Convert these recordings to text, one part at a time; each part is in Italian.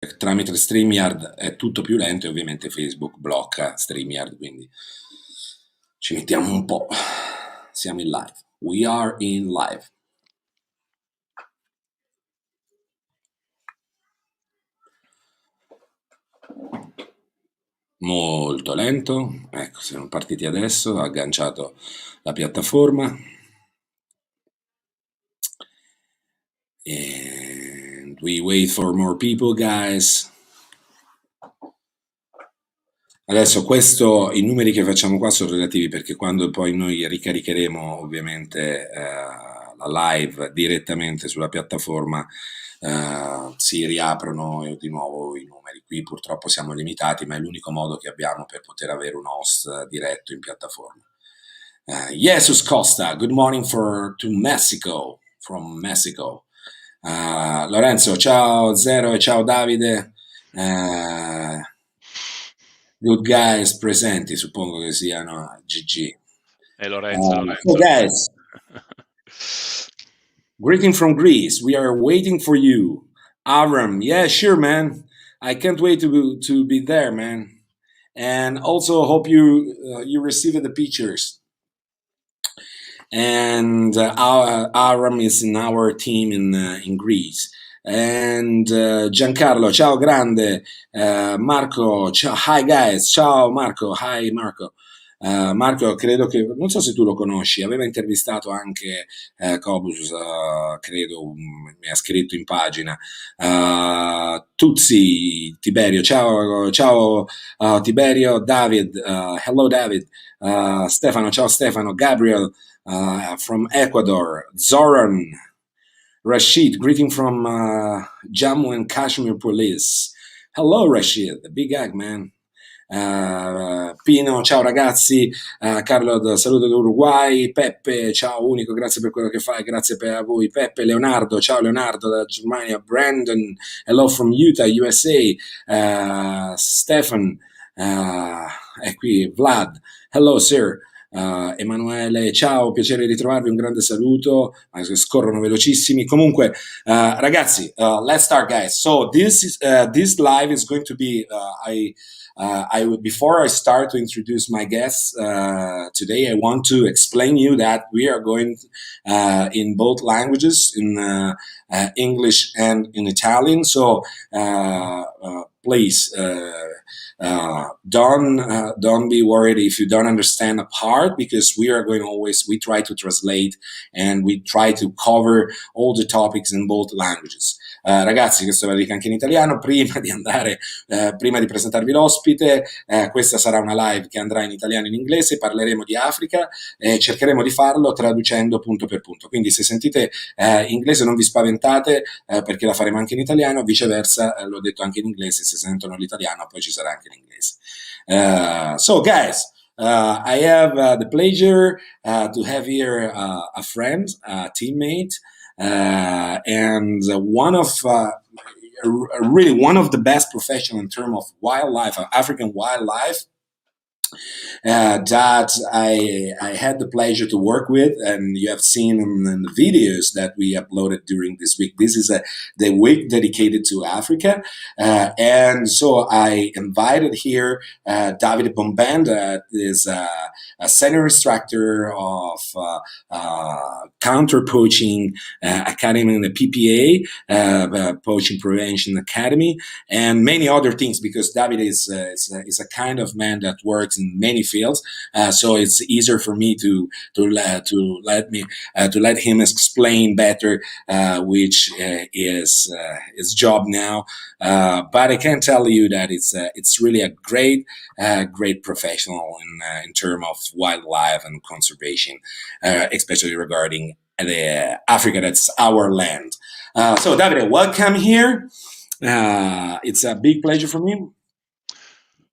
tramite StreamYard è tutto più lento e ovviamente Facebook blocca StreamYard, quindi ci mettiamo un po'. Siamo in live. We are in live. Molto lento, ecco, siamo partiti adesso, ho agganciato la piattaforma. And we wait for more people, guys. Adesso i numeri che facciamo qua sono relativi perché quando poi noi ricaricheremo ovviamente la live direttamente sulla piattaforma si riaprono di nuovo i numeri. Qui purtroppo siamo limitati, ma è l'unico modo che abbiamo per poter avere un host diretto in piattaforma. Jesus Costa, good morning to Mexico, from Mexico. Lorenzo, ciao Zero e ciao Davide. Good guys presenti, suppongo che siano GG. E Lorenzo. So guys, greeting from Greece. We are waiting for you. Avram, yeah, sure, man. I can't wait to be there, man. And also hope you received the pictures. And Avram is in our team in Greece. And Giancarlo, ciao grande. Marco, ciao, hi guys, ciao Marco, hi Marco. Marco, credo che, non so se tu lo conosci, aveva intervistato anche Cobus, credo, mi ha scritto in pagina. Tuzzi, Tiberio, ciao Tiberio, David, hello David, Stefano, ciao Stefano, Gabriel from Ecuador, Zoran, Rashid, greeting from Jammu and Kashmir Police. Hello Rashid, the big egg man. Pino, ciao ragazzi. Carlo, saluto dall'Uruguay. Peppe, ciao Unico, grazie per quello che fai, grazie a voi. Peppe, Leonardo, ciao Leonardo dalla Germania. Brandon, hello from Utah, USA. Stefan, è qui. Vlad, hello sir. Emanuele, ciao, piacere di ritrovarvi, un grande saluto, scorrono velocissimi. Comunque, ragazzi, let's start, guys. So this live is going to be before I start to introduce my guests today, I want to explain you that we are going in both languages, in English and in Italian. So please. Don't be worried if you don't understand a part, because we try to translate and we try to cover all the topics in both languages. Ragazzi, questo ve lo dico anche in italiano. Prima di presentarvi l'ospite, questa sarà una live che andrà in italiano e in inglese, parleremo di Africa e cercheremo di farlo traducendo punto per punto. Quindi se sentite inglese non vi spaventate, perché la faremo anche in italiano, viceversa, l'ho detto anche in inglese, se sentono l'italiano poi ci sarà anche in inglese. So guys, I have the pleasure to have here a friend, a teammate, and one of the best professionals in terms of wildlife, African wildlife, that I had the pleasure to work with, and you have seen in the videos that we uploaded during this week. This is the week dedicated to Africa, and so I invited here Davide Bonbanda, is a senior instructor of counter-poaching academy in the PPA, Poaching Prevention Academy, and many other things, because Davide is a kind of man that works in many fields, so it's easier for me to let him explain better which is his job now. But I can tell you that it's really a great professional in terms of wildlife and conservation, especially regarding the Africa, that's our land. So Davide, welcome here. It's a big pleasure for me.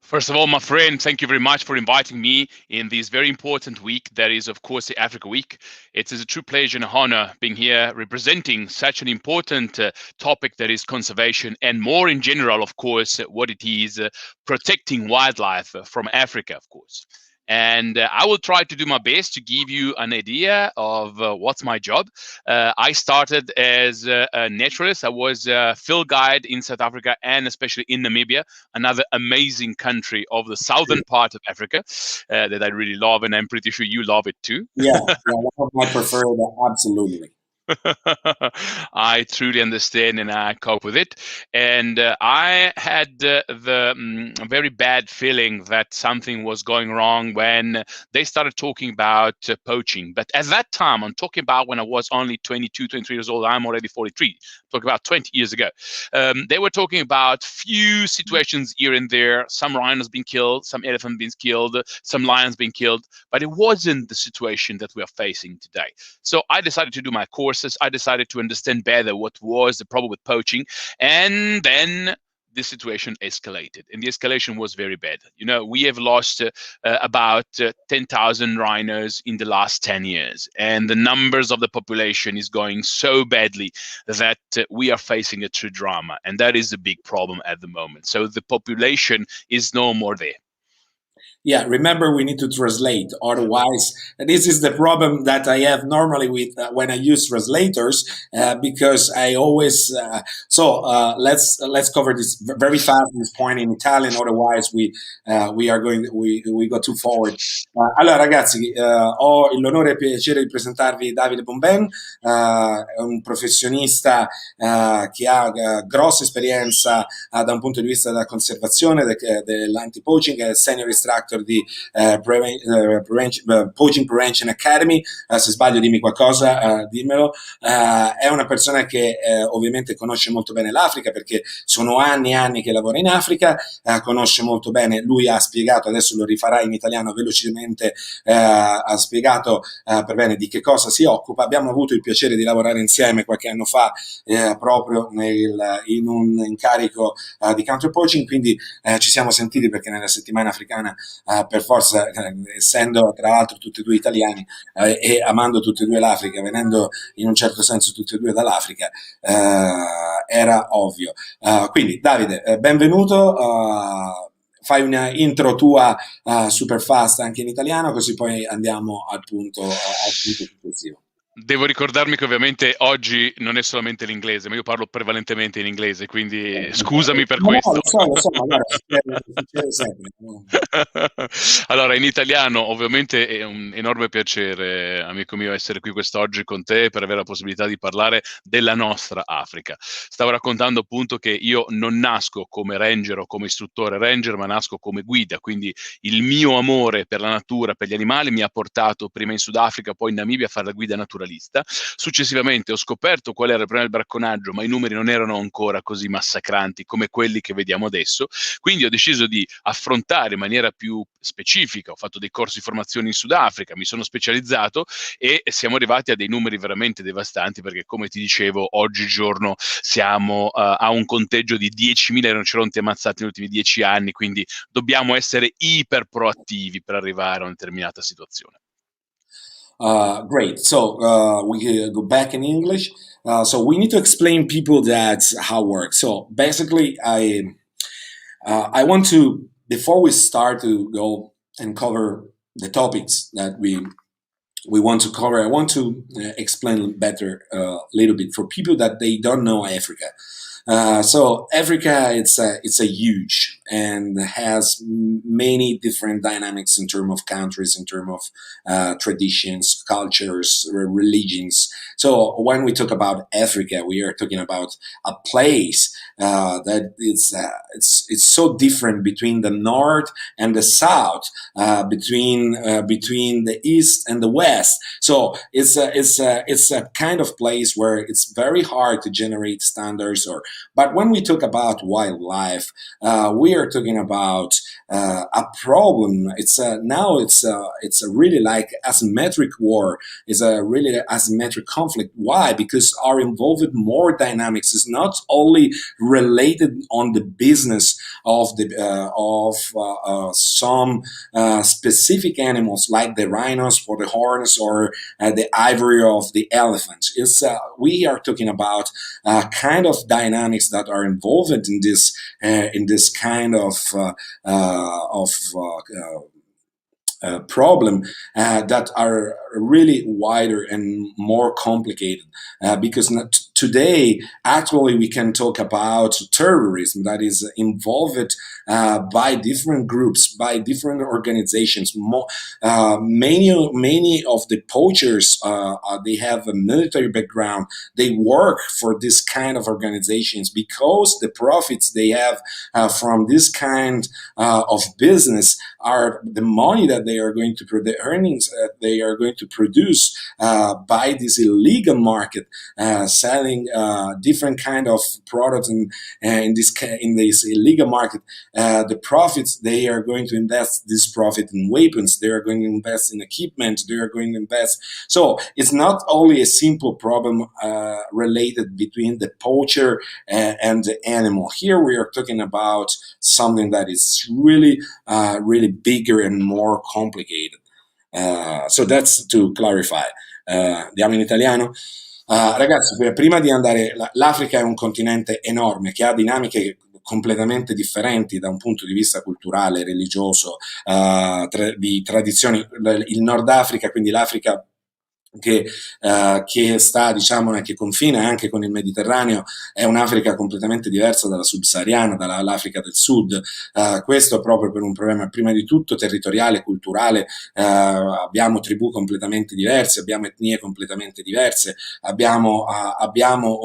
First of all, my friend, thank you very much for inviting me in this very important week that is, of course, the Africa Week. It is a true pleasure and honor being here representing such an important topic that is conservation, and more in general, of course, what it is, protecting wildlife from Africa, of course. And I will try to do my best to give you an idea of what's my job. I started as a naturalist. I was a field guide in South Africa and especially in Namibia, another amazing country of the southern part of Africa that I really love, and I'm pretty sure you love it too. Yeah, yeah, one of my preferred, absolutely. I truly understand and I cope with it. And I had the very bad feeling that something was going wrong when they started talking about poaching. But at that time, I'm talking about when I was only 22, 23 years old. I'm already 43. Talking about 20 years ago. They were talking about few situations here and there. Some rhinos being killed, some elephant being killed, some lions being killed. But it wasn't the situation that we are facing today. So I decided to do my courses. I decided to understand better what was the problem with poaching. And then the situation escalated, and the escalation was very bad. You know, we have lost about 10,000 rhinos in the last 10 years, and the numbers of the population is going so badly that we are facing a true drama, and that is a big problem at the moment. So the population is no more there. Yeah, remember we need to translate. Otherwise, this is the problem that I have normally with when I use translators, because I always. Let's cover this very fast. This point in Italian. Otherwise, we are going we go too forward. Allora, ragazzi, ho l'onore e il piacere di presentarvi Davide Bomben, è un professionista che ha grossa esperienza da un punto di vista della conservazione, dell'anti-poaching, è senior instructor di Poaching Prevention Academy. Se sbaglio dimmi qualcosa, dimmelo. È una persona che ovviamente conosce molto bene l'Africa, perché sono anni e anni che lavora in Africa, conosce molto bene, lui ha spiegato, adesso lo rifarà in italiano velocemente, ha spiegato per bene di che cosa si occupa. Abbiamo avuto il piacere di lavorare insieme qualche anno fa, proprio in un incarico di counter-poaching, quindi ci siamo sentiti perché nella settimana africana, per forza, essendo tra l'altro tutti e due italiani, e amando tutti e due l'Africa, venendo in un certo senso tutti e due dall'Africa, era ovvio. Quindi Davide, benvenuto. Fai una intro tua super fast anche in italiano, così poi andiamo al punto successivo. Devo ricordarmi che ovviamente oggi non è solamente l'inglese, ma io parlo prevalentemente in inglese, quindi scusami per No, no, questo. lo so, ma guarda, succede sempre. No? Allora, in italiano ovviamente è un enorme piacere, amico mio, essere qui quest'oggi con te per avere la possibilità di parlare della nostra Africa. Stavo raccontando appunto che io non nasco come ranger o come istruttore ranger, ma nasco come guida, quindi il mio amore per la natura, per gli animali mi ha portato prima in Sudafrica, poi in Namibia a fare la guida naturalista. Successivamente ho scoperto qual era il problema del bracconaggio, ma i numeri non erano ancora così massacranti come quelli che vediamo adesso, quindi ho deciso di affrontare in maniera più specifica. Ho fatto dei corsi di formazione in Sudafrica, mi sono specializzato e siamo arrivati a dei numeri veramente devastanti, perché come ti dicevo oggigiorno siamo a un conteggio di 10.000 rinoceronti ammazzati negli ultimi 10 anni, quindi dobbiamo essere iper proattivi per arrivare a una determinata situazione. Great. So we go back in English. So we need to explain people that how it works. So basically, I want to, before we start to go and cover the topics that we want to cover, I want to explain better a little bit for people that they don't know Africa. So Africa, it's a huge and has many different dynamics in terms of countries, in terms of traditions, cultures, religions. So when we talk about Africa, we are talking about a place that it's so different between the north and the south, between the east and the west. So it's a kind of place where it's very hard to generate standards. But when we talk about wildlife, we are talking about a problem. It's a really like asymmetric war. It's a really asymmetric conflict. Why? Because our involved more dynamics is not only related on the business of some specific animals like the rhinos or the horns or the ivory of the elephant. We are talking about kind of dynamics that are involved in this kind of problem that are really wider and more complicated because today actually we can talk about terrorism that is involved by different groups, by different organizations. Many of the poachers they have a military background. They work for this kind of organizations because the profits they have from this kind of business are the money that they are going to the earnings that they are going to produce by this illegal market, selling different kind of products in this illegal market. The profits they are going to invest this profit in weapons. They are going to invest in equipment. They are going to invest. So it's not only a simple problem related between the poacher and the animal. Here we are talking about something that is really really bigger and more complicated. So that's to clarify. Diamo in italiano. Ragazzi, prima di andare, l'Africa è un continente enorme che ha dinamiche completamente differenti da un punto di vista culturale, religioso, di tradizioni. Il Nord Africa, quindi l'Africa che sta, diciamo, che confina anche con il Mediterraneo, è un'Africa completamente diversa dalla subsahariana, dall'Africa del Sud. Questo proprio per un problema prima di tutto territoriale, culturale. Abbiamo tribù completamente diverse, abbiamo etnie completamente diverse, abbiamo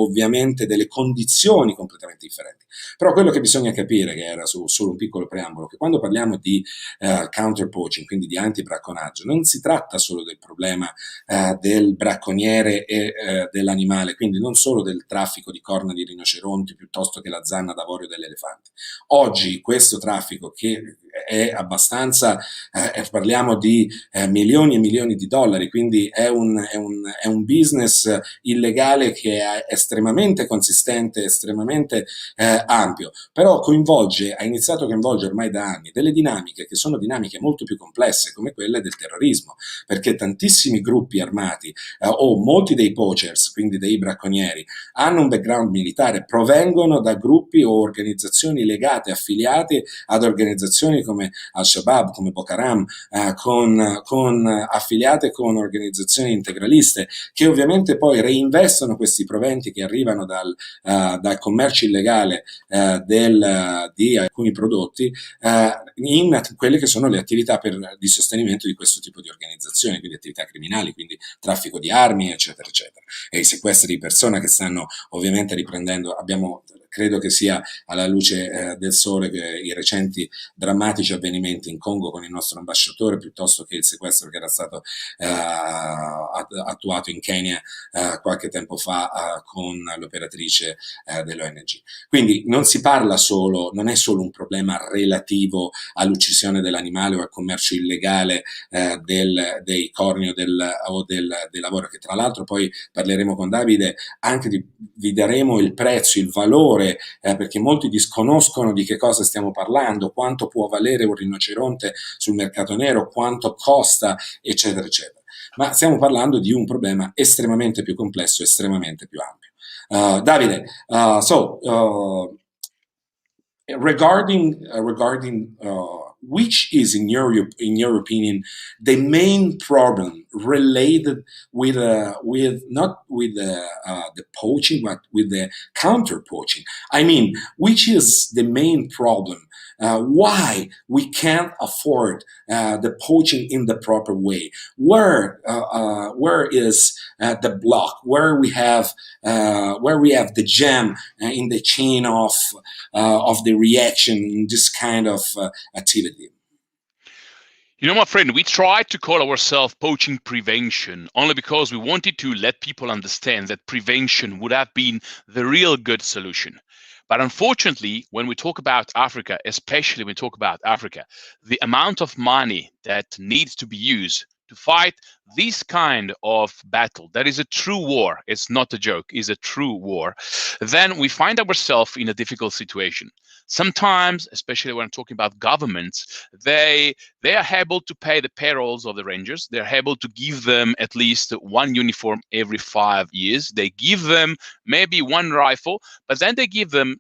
ovviamente delle condizioni completamente differenti. Però quello che bisogna capire, che era solo un piccolo preambolo, che quando parliamo di counter-poaching, quindi di anti-bracconaggio, non si tratta solo del problema del bracconiere e dell'animale, quindi non solo del traffico di corna di rinoceronti piuttosto che la zanna d'avorio dell'elefante. Oggi questo traffico, che è abbastanza, parliamo di milioni e milioni di dollari, quindi è un business illegale che è estremamente consistente, estremamente ampio, però ha iniziato a coinvolgere ormai da anni delle dinamiche che sono dinamiche molto più complesse, come quelle del terrorismo, perché tantissimi gruppi armati o molti dei poachers, quindi dei bracconieri, hanno un background militare, provengono da gruppi o organizzazioni legate, affiliate ad organizzazioni come Al-Shabaab, come Boko Haram, affiliate con organizzazioni integraliste, che ovviamente poi reinvestono questi proventi che arrivano dal commercio illegale di alcuni prodotti in quelle che sono le attività di sostenimento di questo tipo di organizzazioni, quindi attività criminali, quindi traffico di armi, eccetera, eccetera, e i sequestri di persone che stanno ovviamente riprendendo. Credo che sia alla luce del sole che i recenti drammatici avvenimenti in Congo con il nostro ambasciatore, piuttosto che il sequestro che era stato attuato in Kenya qualche tempo fa con l'operatrice dell'ONG. Quindi non si parla non è solo un problema relativo all'uccisione dell'animale o al commercio illegale dei corni o del lavoro, che tra l'altro poi parleremo con Davide, anche vi daremo il prezzo, il valore, perché molti disconoscono di che cosa stiamo parlando, quanto può valere un rinoceronte sul mercato nero, quanto costa, eccetera, eccetera. Ma stiamo parlando di un problema estremamente più complesso, estremamente più ampio. Davide, regarding which is in your opinion the main problem related with not with the poaching but with the counter poaching? I mean, which is the main problem? Why we can't afford the poaching in the proper way? Where is the block? Where we have the jam in the chain of the reaction in this kind of activity? You know, my friend, we tried to call ourselves poaching prevention only because we wanted to let people understand that prevention would have been the real good solution. But unfortunately, when we talk about Africa, especially when we talk about Africa, the amount of money that needs to be used to fight this kind of battle, that is a true war, it's not a joke, is a true war, then we find ourselves in a difficult situation. Sometimes, especially when I'm talking about governments, they are able to pay the payrolls of the rangers. They're able to give them at least one uniform every 5 years. They give them maybe one rifle, but then they give them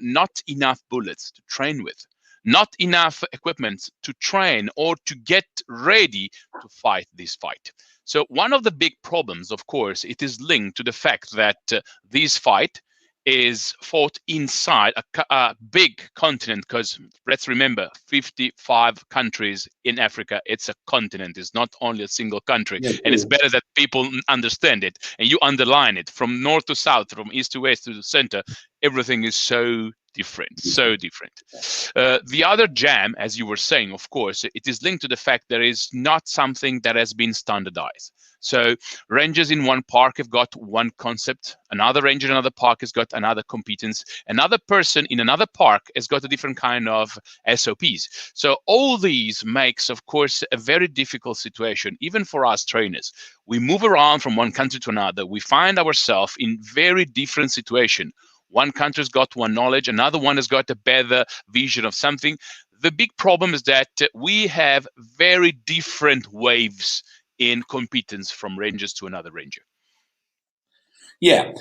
not enough bullets to train with. not enough equipment to train or to get ready to fight this fight. So one of the big problems, of course, it is linked to the fact that this fight is fought inside a big continent, because let's remember 55 countries in Africa. It's a continent, it's not only a single country. Yeah, And it's true. better that people understand it and you underline it from north to south, from east to west to the center. Everything is so different, so different. The other jam, as you were saying, of course, it is linked to the fact there is not something that has been standardized. So rangers in one park have got one concept, another ranger in another park has got another competence, another person in another park has got a different kind of SOPs. So all these makes, of course, a very difficult situation, even for us trainers. We move around from one country to another. We find ourselves in very different situation. One country's got one knowledge, another one has got a better vision of something. The big problem is that we have very different waves in competence from rangers to another ranger. Yeah,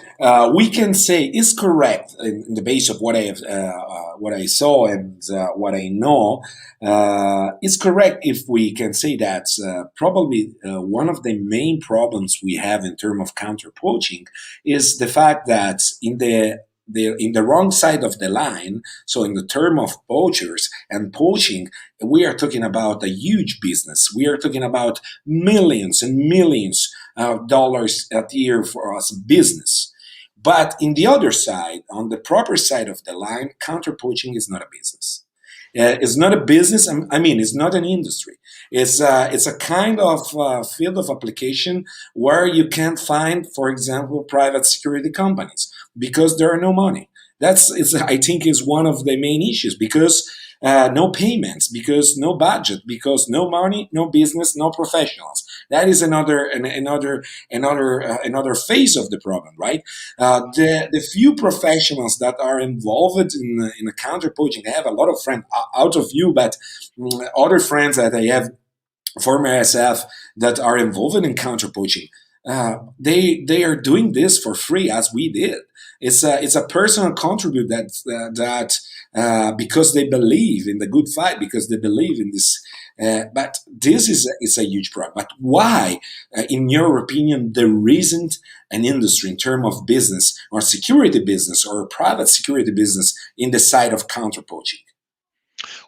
we can say is correct in the base of what I saw and what I know. It's correct if we can say that probably one of the main problems we have in terms of counter poaching is the fact that in the wrong side of the line, so in the term of poachers and poaching, we are talking about a huge business. We are talking about millions and millions dollars a year for us business. But in the other side, on the proper side of the line, counter poaching is not a business. It's not a business. I mean, it's not an industry. It's a kind of field of application where you can't find, for example, private security companies because there are no money. I think is one of the main issues because no payments, because no budget, because no money, no business, no professionals. That is another phase of the problem, right? The few professionals that are involved in the counter poaching, I have a lot of friends out of you, but other friends that I have former SF that are involved in counter poaching. They are doing this for free as we did. It's a personal contribute that because they believe in the good fight, because they believe in this. But this is a huge problem. But why, in your opinion, there isn't an industry in terms of business or security business or private security business in the side of counter poaching?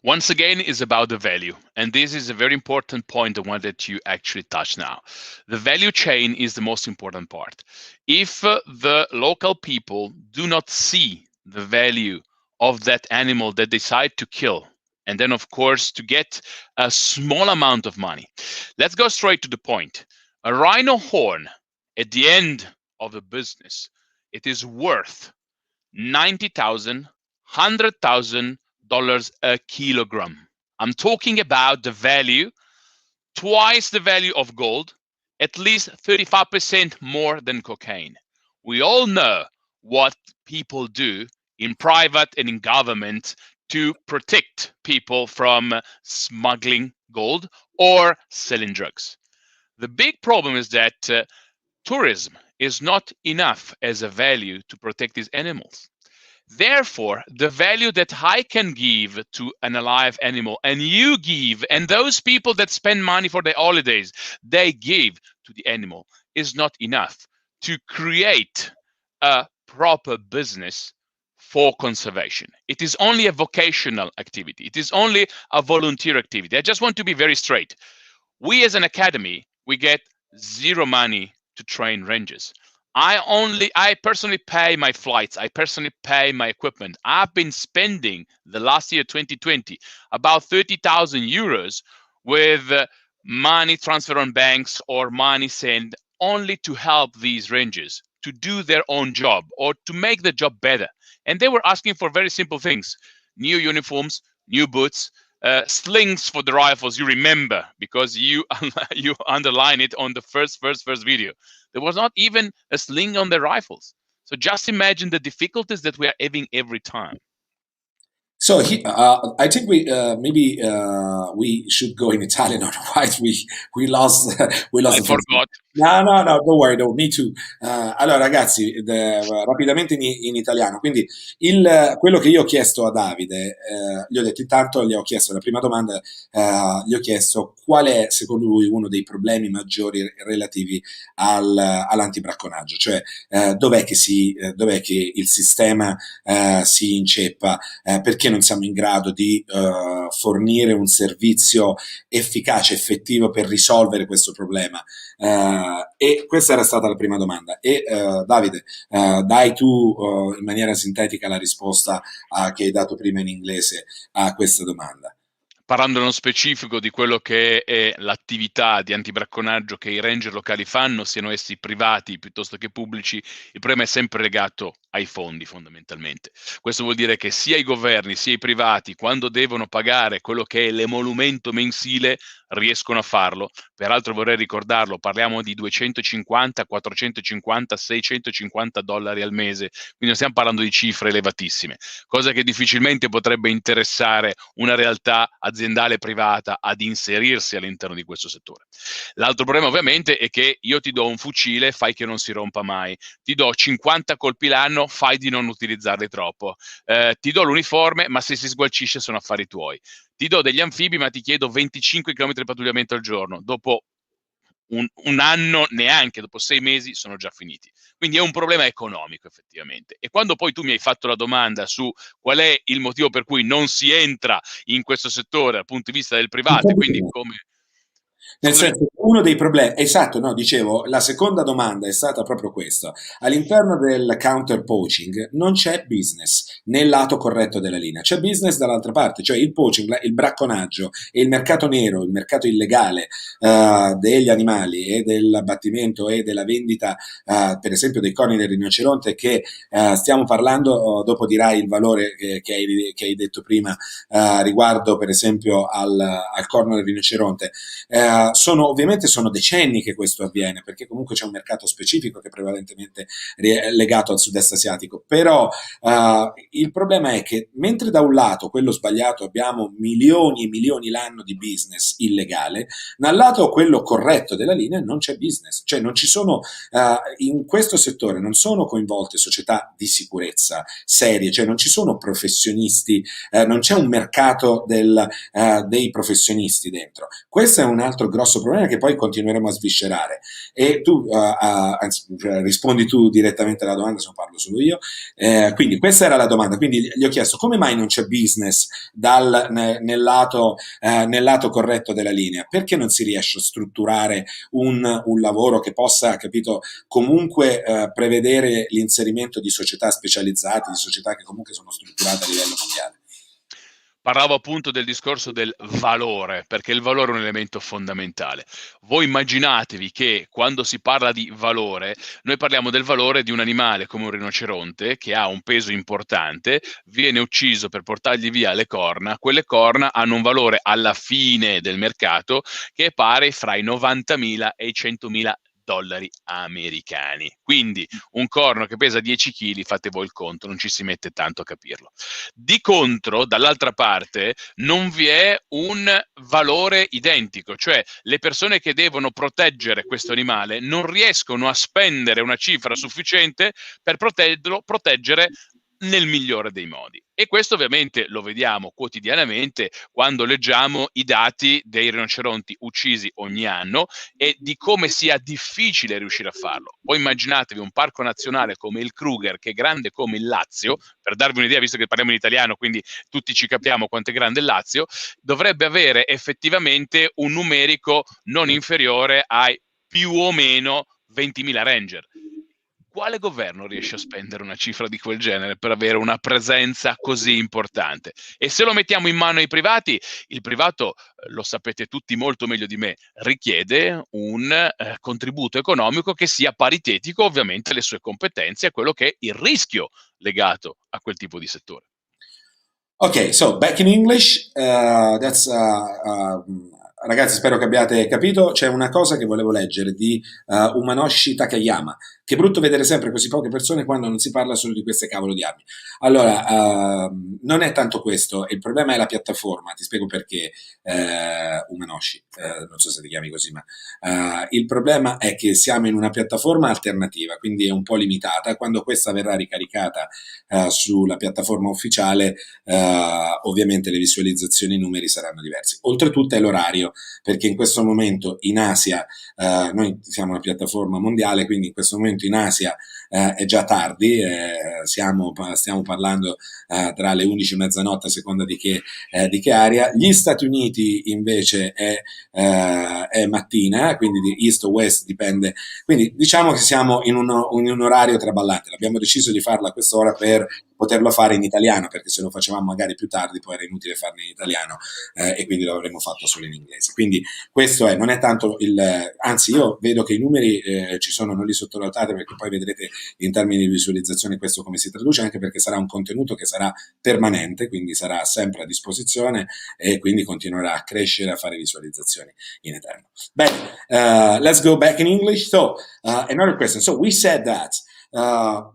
Once again, is about the value. And this is a very important point, the one that you actually touched now. The value chain is the most important part. If the local people do not see the value of that animal that they decide to kill, and then, of course, to get a small amount of money. Let's go straight to the point. A rhino horn, at the end of the business, it is worth 90,000, $100,000 a kilogram. I'm talking about the value, twice the value of gold, at least 35% more than cocaine. We all know what people do in private and in government to protect people from smuggling gold or selling drugs. The big problem is that tourism is not enough as a value to protect these animals. Therefore, the value that I can give to an alive animal and you give, and those people that spend money for their holidays, they give to the animal is not enough to create a proper business for conservation. It is only a vocational activity. It is only a volunteer activity. I just want to be very straight. We as an academy, we get zero money to train rangers. I personally pay my flights. I personally pay my equipment. I've been spending the last year, 2020, about 30,000 euros with money transfer on banks or money sent only to help these rangers to do their own job or to make the job better. And they were asking for very simple things: new uniforms, new boots, slings for the rifles. You remember because you you underline it on the first video. There was not even a sling on the rifles. So just imagine the difficulties that we are having every time. So I think we should go in Italian, otherwise we lost we lost I the first. forgot. No, no, no, don't worry, no, me too. Allora, ragazzi, rapidamente in italiano. Quindi, quello che io ho chiesto a Davide, gli ho detto intanto, gli ho chiesto la prima domanda, gli ho chiesto qual è, secondo lui, uno dei problemi maggiori relativi all'antibracconaggio, cioè dov'è che il sistema si inceppa, perché non siamo in grado di fornire un servizio efficace, effettivo per risolvere questo problema. E questa era stata la prima domanda. E Davide, dai tu in maniera sintetica la risposta che hai dato prima in inglese a questa domanda. Parlando nello specifico di quello che è l'attività di antibracconaggio che i ranger locali fanno, siano essi privati piuttosto che pubblici, il problema è sempre legato ai fondi fondamentalmente. Questo vuol dire che sia i governi sia i privati, quando devono pagare quello che è l'emolumento mensile, riescono a farlo. Peraltro vorrei ricordarlo, parliamo di 250, 450, 650 dollari al mese, quindi non stiamo parlando di cifre elevatissime, cosa che difficilmente potrebbe interessare una realtà aziendale privata ad inserirsi all'interno di questo settore. L'altro problema ovviamente è che io ti do un fucile, fai che non si rompa mai, ti do 50 colpi l'anno, fai di non utilizzarli troppo, ti do l'uniforme, ma se si sgualcisce sono affari tuoi. Ti do degli anfibi, ma ti chiedo 25 km di pattugliamento al giorno. Dopo un anno, neanche dopo 6 mesi, sono già finiti. Quindi è un problema economico, effettivamente. E quando poi tu mi hai fatto la domanda su qual è il motivo per cui non si entra in questo settore dal punto di vista del Non privato c'è e quindi bisogno. come... Nel Scusami? senso, uno dei problemi, esatto, no, dicevo, la seconda domanda è stata proprio questa. All'interno del counter-poaching non c'è business nel lato corretto della linea, c'è business dall'altra parte, cioè il poaching, il bracconaggio e il mercato nero, il mercato illegale degli animali e dell'abbattimento e della vendita, per esempio, dei corni del rinoceronte che stiamo parlando, dopo dirai il valore che hai detto prima riguardo, per esempio, al corno del rinoceronte. Ovviamente sono decenni che questo avviene, perché comunque c'è un mercato specifico che è prevalentemente legato al sud-est asiatico, però il problema è che mentre da un lato, quello sbagliato, abbiamo milioni e milioni l'anno di business illegale, dal lato quello corretto della linea non c'è business, cioè non ci sono, in questo settore non sono coinvolte società di sicurezza serie, cioè non ci sono professionisti, non c'è un mercato dei professionisti dentro. Questo è un altro grosso problema che poi continueremo a sviscerare. E tu, anzi, rispondi tu direttamente alla domanda, se non parlo solo io. Quindi questa era la domanda. Quindi gli ho chiesto come mai non c'è business nel lato corretto della linea? Perché non si riesce a strutturare un lavoro che possa, capito, comunque prevedere l'inserimento di società specializzate, di società che comunque sono strutturate a livello mondiale? Parlavo appunto del discorso del valore, perché il valore è un elemento fondamentale. Voi immaginatevi che quando si parla di valore, noi parliamo del valore di un animale come un rinoceronte che ha un peso importante, viene ucciso per portargli via le corna, quelle corna hanno un valore alla fine del mercato che è pari fra i 90.000 e i 100.000 dollari americani. Quindi un corno che pesa 10 kg, fate voi il conto, non ci si mette tanto a capirlo. Di contro, dall'altra parte, non vi è un valore identico, cioè le persone che devono proteggere questo animale non riescono a spendere una cifra sufficiente per proteggere nel migliore dei modi. E questo ovviamente lo vediamo quotidianamente quando leggiamo i dati dei rinoceronti uccisi ogni anno e di come sia difficile riuscire a farlo. Poi immaginatevi un parco nazionale come il Kruger, che è grande come il Lazio, per darvi un'idea, visto che parliamo in italiano, quindi tutti ci capiamo quanto è grande il Lazio, dovrebbe avere effettivamente un numerico non inferiore ai più o meno 20.000 ranger. Quale governo riesce a spendere una cifra di quel genere per avere una presenza così importante? E se lo mettiamo in mano ai privati, il privato, lo sapete tutti molto meglio di me, richiede un contributo economico che sia paritetico ovviamente alle sue competenze e a quello che è il rischio legato a quel tipo di settore. Okay, so back in English, that's Ragazzi, spero che abbiate capito. C'è una cosa che volevo leggere di Umanoshi Takayama. Che brutto vedere sempre così poche persone quando non si parla solo di queste cavolo di armi. Allora, non è tanto questo, il problema è la piattaforma. Ti spiego perché, Umanoshi, non so se ti chiami così, ma il problema è che siamo in una piattaforma alternativa, quindi è un po' limitata. Quando questa verrà ricaricata sulla piattaforma ufficiale, ovviamente le visualizzazioni e i numeri saranno diversi. Oltretutto è l'orario, perché in questo momento in Asia, noi siamo una piattaforma mondiale, quindi in questo momento in Asia è già tardi, stiamo parlando tra le 11 e mezzanotte a seconda di che area. Gli Stati Uniti invece è mattina, quindi di east o west dipende. Quindi diciamo che siamo in un orario traballante. Abbiamo deciso di farla a quest'ora per poterlo fare in italiano, perché se lo facevamo magari più tardi poi era inutile farlo in italiano, e quindi lo avremmo fatto solo in inglese. Quindi questo non è tanto anzi io vedo che i numeri ci sono, non li sottovalutate, perché poi vedrete in termini di visualizzazione questo come si traduce, anche perché sarà un contenuto che sarà permanente, quindi sarà sempre a disposizione e quindi continuerà a crescere, a fare visualizzazioni in eterno. Bene, let's go back in English. So, another question. So we said that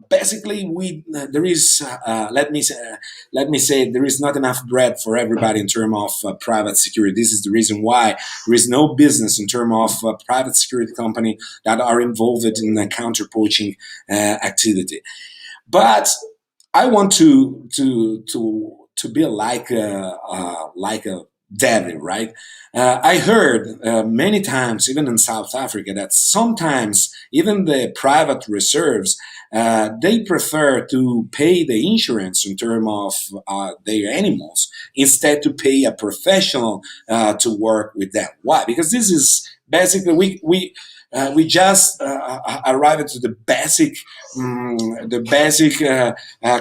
basically there is let me say there is not enough bread for everybody in terms of private security. This is the reason why there is no business in terms of private security company that are involved in the counter-poaching activity. But I want to be like a David, right? I heard many times, even in South Africa, that sometimes even the private reserves they prefer to pay the insurance in terms of their animals instead to pay a professional to work with them. Why? Because this is basically we just arrived to the basic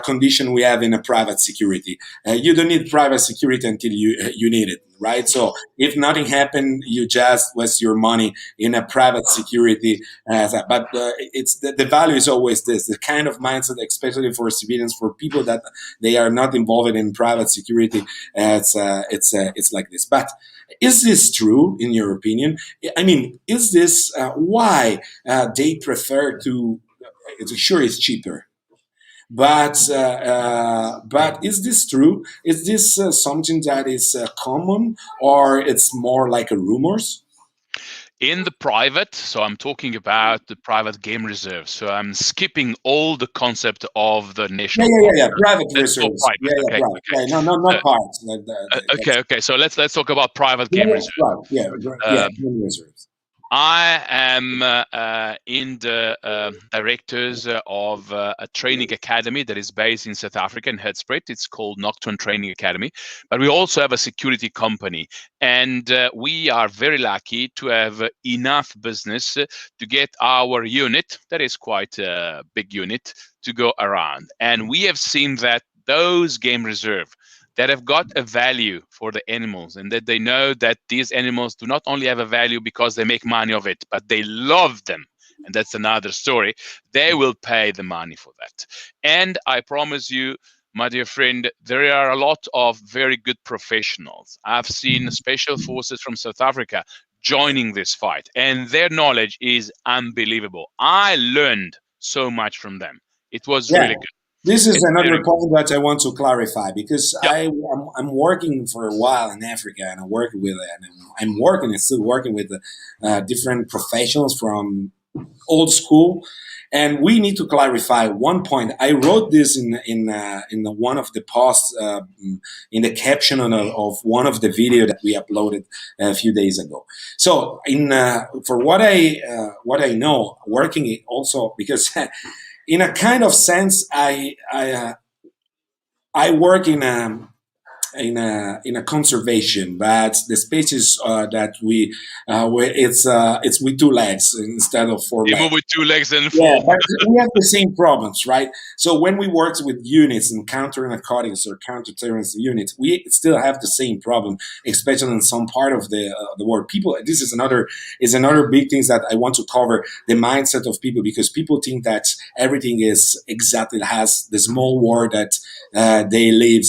condition we have in a private security. You don't need private security until you need it, right? So if nothing happened, you just waste your money in a private security. But it's the value is always this, the kind of mindset, especially for civilians, for people that they are not involved in private security. It's like this. But is this true in your opinion? I mean, is this why they prefer to? Sure, it's cheaper, but is this true? Is this something that is common, or it's more like a rumors? In the private, so I'm talking about the private game reserve. So I'm skipping all the concept of the national park. Yeah. Private Let's go reserves. private. Yeah, Okay, right. okay. Yeah, no, not parts. Okay. So let's talk about private Yeah, game reserve. right. Yeah, game reserves. I am in the directors of a training academy that is based in South Africa in Hoedspruit. It's called Nocturne Training Academy. But we also have a security company. And we are very lucky to have enough business to get our unit, that is quite a big unit, to go around. And we have seen that those game reserve that have got a value for the animals, and that they know that these animals do not only have a value because they make money of it, but they love them. And that's another story. They will pay the money for that. And I promise you, my dear friend, there are a lot of very good professionals. I've seen special forces from South Africa joining this fight, and their knowledge is unbelievable. I learned so much from them. It was Yeah. really good. This is It's another very good. point that I want to clarify, because Yeah. I'm working for a while in Africa, and I'm working and still working with different professionals from old school, and we need to clarify one point. I wrote this in one of the posts, in the caption of one of the video that we uploaded a few days ago. So in for what I know, working also because. In a kind of sense, I work in a conservation, but the species that it's with two legs instead of four You legs. move with 2 legs and Yeah, fall. but we have the same problems, right? So when we work with units and counter narcotics or counter-terrorist units, we still have the same problem, especially in some part of the world. People, this is another big thing that I want to cover, the mindset of people, because people think that everything is exactly has the small world that they live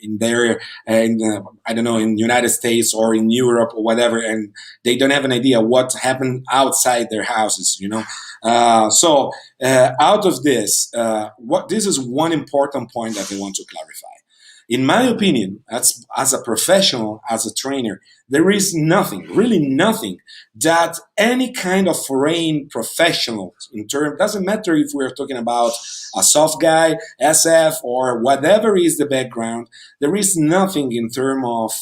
in their I don't know, in United States or in Europe or whatever, and they don't have an idea what happened outside their houses. Out of this, what this is one important point that I want to clarify. In my opinion, as a professional, as a trainer, there is nothing, really nothing, that any kind of foreign professional, in term, doesn't matter if we're talking about a soft guy, SF, or whatever is the background, there is nothing in terms of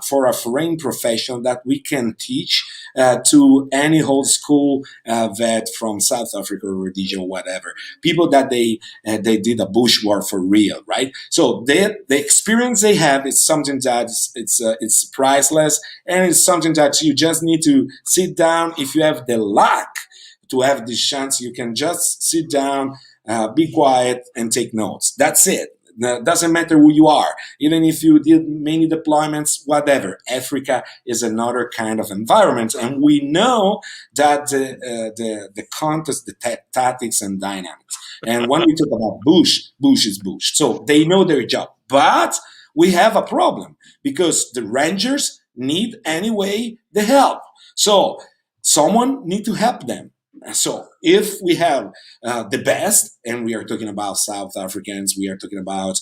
for a foreign professional that we can teach to any old school vet from South Africa or Rhodesia or whatever. People that they did a bush war for real, right? So the experience they have is something that it's priceless, and it's something that you just need to sit down. If you have the luck to have this chance, you can just sit down, be quiet, and take notes. That's it. Doesn't matter who you are, even if you did many deployments, whatever. Africa is another kind of environment, and we know that the context, the tactics and dynamics. And when we talk about bush is bush. So they know their job, but we have a problem because the rangers need anyway the help. So someone need to help them. So if we have the best, and we are talking about South Africans, we are talking about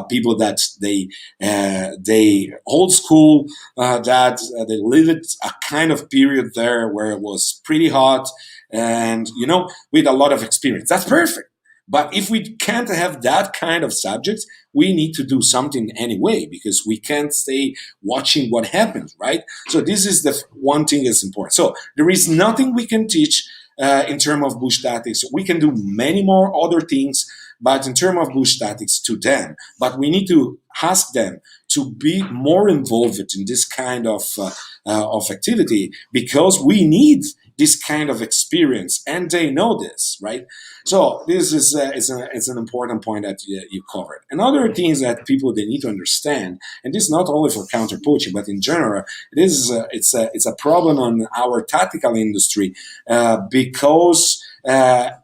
people that they old school, that they lived a kind of period there where it was pretty hot, and with a lot of experience. That's perfect. But if we can't have that kind of subjects, we need to do something anyway, because we can't stay watching what happens, right? So this is the one thing that's important. So there is nothing we can teach in terms of bush tactics. We can do many more other things, but in terms of bush tactics to them. But we need to ask them to be more involved in this kind of activity, because we need this kind of experience, and they know this, right? So this is an important point that you covered. Another thing is that people, they need to understand, and this is not only for counter poaching, but in general, it's a problem on our tactical industry, because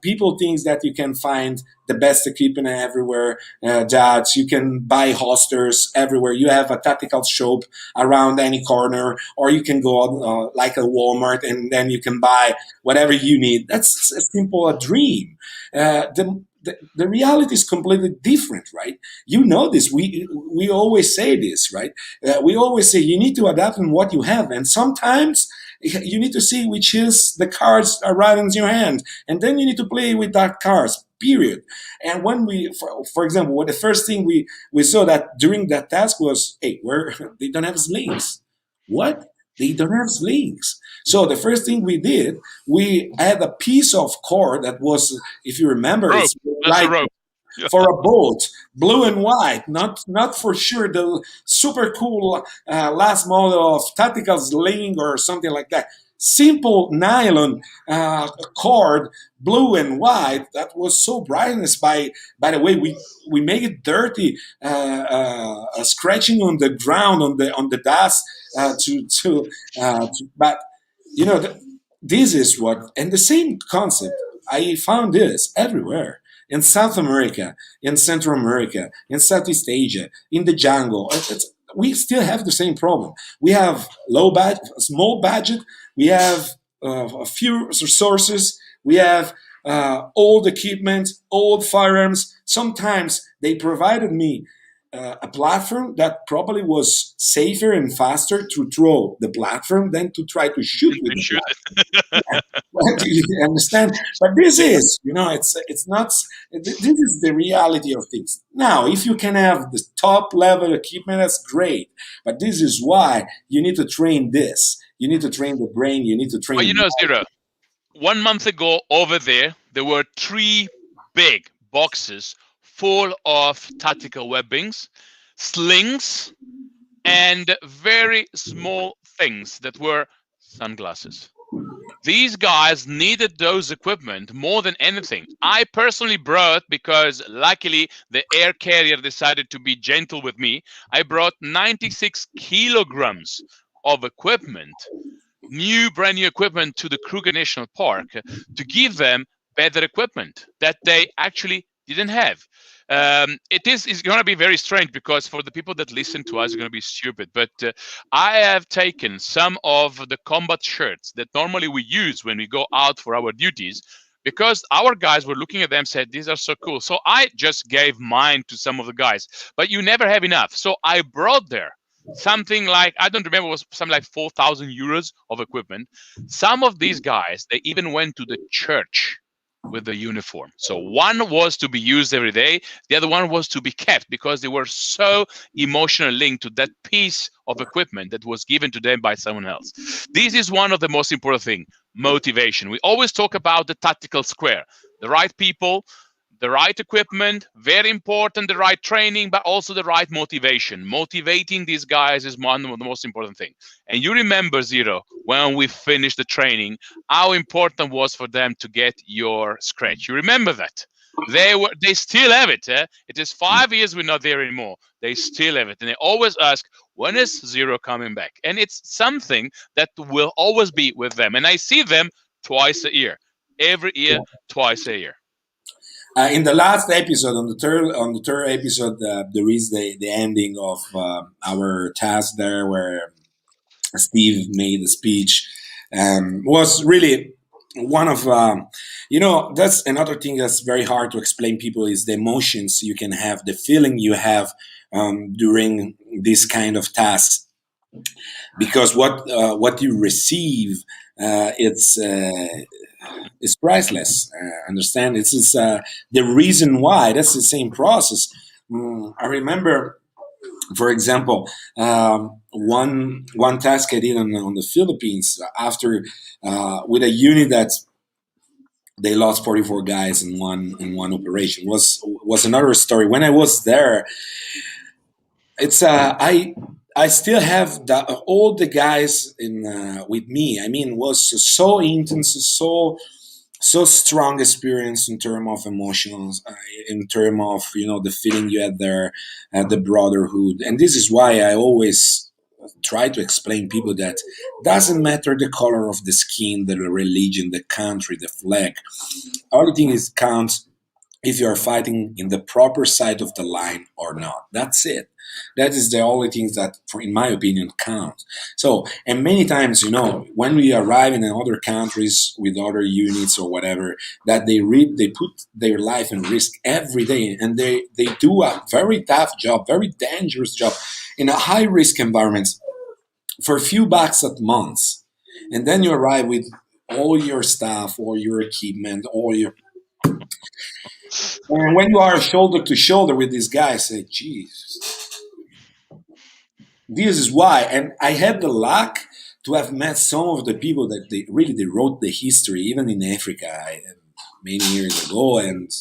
people think that you can find the best equipment everywhere, that you can buy holsters everywhere. You have a tactical shop around any corner, or you can go like a Walmart, and then you can buy whatever you need. That's a simple a dream. The reality is completely different, right? You know this. We always say this, right? We always say you need to adapt on what you have, and sometimes you need to see which is the cards arriving in your hand, and then you need to play with that cards. Period. And when for example, what the first thing we saw that during that task was, hey, where they don't have slings. What? They don't have slings. So the first thing we did, we had a piece of cord that was, if you remember, Rope. it's That's a like rope. for a boat, blue and white, not for sure the super cool last model of tactical sling or something like that. Simple nylon cord, blue and white, that was so brightness. By the way, we make it dirty, scratching on the ground, on the dust, but you know. This is what, and the same concept. I found this everywhere in South America, in Central America, in Southeast Asia, in the jungle. We still have the same problem. We have low budget, small budget. We have a few resources. We have old equipment, old firearms. Sometimes they provided me a platform that probably was safer and faster to throw the platform than to try to shoot with They the shoot platform. it. Do you understand? But this is, it's not. This is the reality of things. Now, if you can have the top level equipment, that's great. But this is why you need to train this. You need to train the brain. You need to But train. Zira, 1 month ago over there were 3 big boxes full of tactical webbings, slings, and very small things that were sunglasses. These guys needed those equipment more than anything. I personally brought, because luckily the air carrier decided to be gentle with me, I brought 96 kilograms of equipment, brand new equipment, to the Kruger National Park to give them better equipment that they actually didn't have. It's going to be very strange because for the people that listen to us, it's going to be stupid. But I have taken some of the combat shirts that normally we use when we go out for our duties because our guys were looking at them, said these are so cool. So I just gave mine to some of the guys. But you never have enough, so I brought there something like, I don't remember, it was something like 4,000 euros of equipment. Some of these guys, they even went to the church with the uniform. So one was to be used every day, the other one was to be kept because they were so emotionally linked to that piece of equipment that was given to them by someone else. This is one of the most important things: motivation. We always talk about the tactical square: the right people, the right equipment, very important, the right training, but also the right motivation. Motivating these guys is one of the most important things. And you remember, Zero, when we finished the training, how important was for them to get your scratch. You remember that? They still have it. It is 5 years we're not there anymore. They still have it. And they always ask, when is Zero coming back? And it's something that will always be with them. And I see them twice a year. Every year, twice a year. In the last episode, on the third episode, there is the ending of our task there, where Steve made a speech. Was really one of that's another thing that's very hard to explain people, is the emotions you can have, the feeling you have during this kind of tasks, because what you receive, it's priceless. Understand? It's the reason why. That's the same process. I remember, for example, one task I did on the Philippines, after with a unit that they lost 44 guys in one operation, was another story. When I was there, it's I still have all the guys in with me. I mean, it was so intense, so strong experience in terms of emotions, in terms of the feeling you had there, the brotherhood. And this is why I always try to explain people that doesn't matter the color of the skin, the religion, the country, the flag. Only thing is counts if you are fighting in the proper side of the line or not. That's it. That is the only things that, in my opinion, count. So, and many times, when we arrive in other countries with other units or whatever, that they put their life in risk every day, and they do a very tough job, very dangerous job in a high risk environment for a few bucks a month, and then you arrive with all your stuff, all your equipment, all your, and when you are shoulder to shoulder with these guys, say, geez, this is why. And I had the luck to have met some of the people that they wrote the history, even in Africa, many years ago, and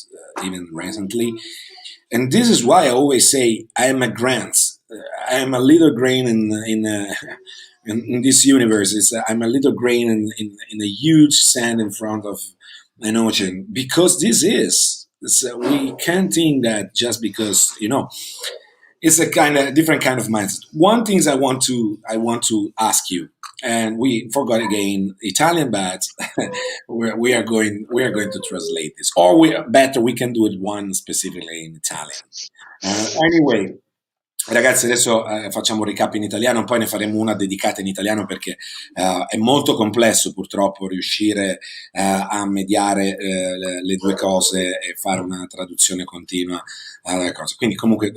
even recently. And this is why I always say I am a grant. I am a little grain in this universe. I'm a little grain in a huge sand in front of an ocean, because we can't think that just because it's a kind of different kind of mindset. One thing I want to ask you, and we forgot again Italian, but we are going to translate this, or we can do it one specifically in Italian. Anyway, ragazzi, adesso facciamo un recap in italiano, poi ne faremo una dedicata in italiano, perché è molto complesso purtroppo riuscire a mediare le due cose e fare una traduzione continua alla cosa. Quindi comunque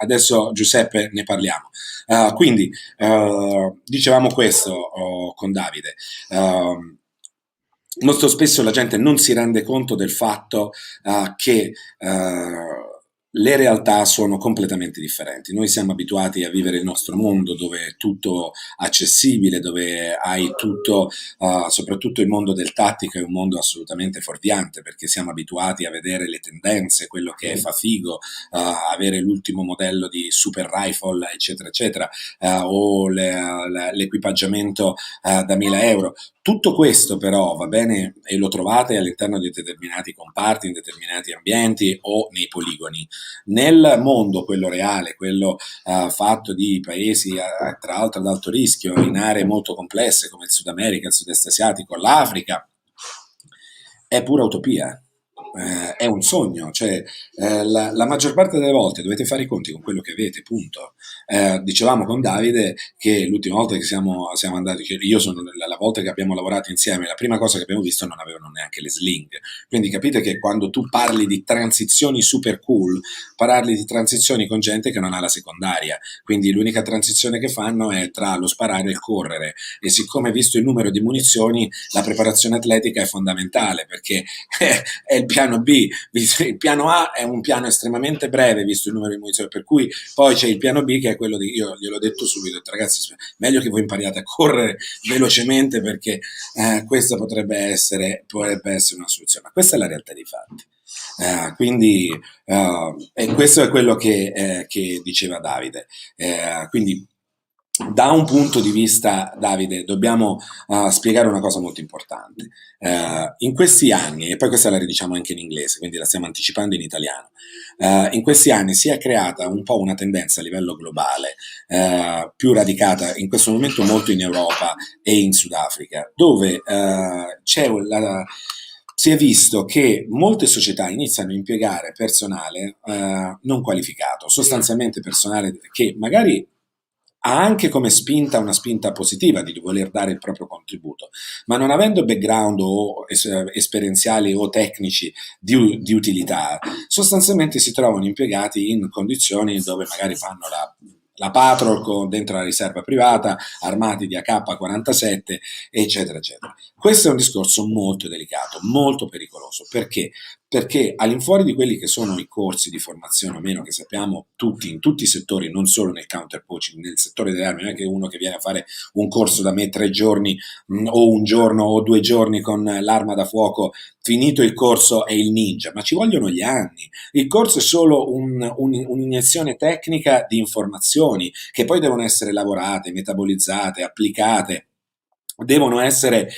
adesso, Giuseppe, ne parliamo. Quindi dicevamo questo con Davide. Molto spesso la gente non si rende conto del fatto che le realtà sono completamente differenti. Noi siamo abituati a vivere il nostro mondo, dove è tutto accessibile, dove hai tutto, soprattutto il mondo del tattico è un mondo assolutamente fuorviante, perché siamo abituati a vedere le tendenze, quello che fa figo, avere l'ultimo modello di super rifle, eccetera, eccetera, o l'equipaggiamento da 1.000 euro. Tutto questo però va bene, e lo trovate all'interno di determinati comparti, in determinati ambienti o nei poligoni. Nel mondo, quello reale, quello fatto di paesi tra l'altro ad alto rischio, in aree molto complesse come il Sud America, il Sud-Est asiatico, l'Africa, è pura utopia. è un sogno, cioè la maggior parte delle volte dovete fare i conti con quello che avete, punto. Dicevamo con Davide che l'ultima volta che siamo andati, che io sono la volta che abbiamo lavorato insieme, la prima cosa che abbiamo visto non avevano neanche le sling. Quindi capite che quando tu parli di transizioni super cool, parli di transizioni con gente che non ha la secondaria, quindi l'unica transizione che fanno è tra lo sparare e il correre, e siccome visto il numero di munizioni la preparazione atletica è fondamentale perché è il piano B, il piano A è un piano estremamente breve visto il numero di munizioni, per cui poi c'è il piano B che è quello di, io gliel'ho detto subito, ho detto, ragazzi meglio che voi impariate a correre velocemente perché questa potrebbe essere una soluzione, ma questa è la realtà dei fatti. Quindi e questo è quello che diceva Davide. Quindi da un punto di vista, Davide, dobbiamo spiegare una cosa molto importante. In questi anni, e poi questa la ridiciamo anche in inglese, quindi la stiamo anticipando in italiano, in questi anni si è creata un po' una tendenza a livello globale, più radicata in questo momento molto in Europa e in Sudafrica, dove si è visto che molte società iniziano a impiegare personale non qualificato, sostanzialmente personale che magari ha anche come spinta una spinta positiva di voler dare il proprio contributo, ma non avendo background o esperienziali o tecnici di utilità, sostanzialmente si trovano impiegati in condizioni dove magari fanno la patrol dentro la riserva privata, armati di AK-47, eccetera, eccetera. Questo è un discorso molto delicato, molto pericoloso. Perché? Perché all'infuori di quelli che sono i corsi di formazione o meno che sappiamo tutti, in tutti i settori, non solo nel counter-poaching, nel settore delle armi, non è che uno che viene a fare un corso da me 3 giorni o un giorno o 2 giorni con l'arma da fuoco, finito il corso è il ninja, ma ci vogliono gli anni. Il corso è solo un'iniezione tecnica di informazioni che poi devono essere lavorate, metabolizzate, applicate. Devono essere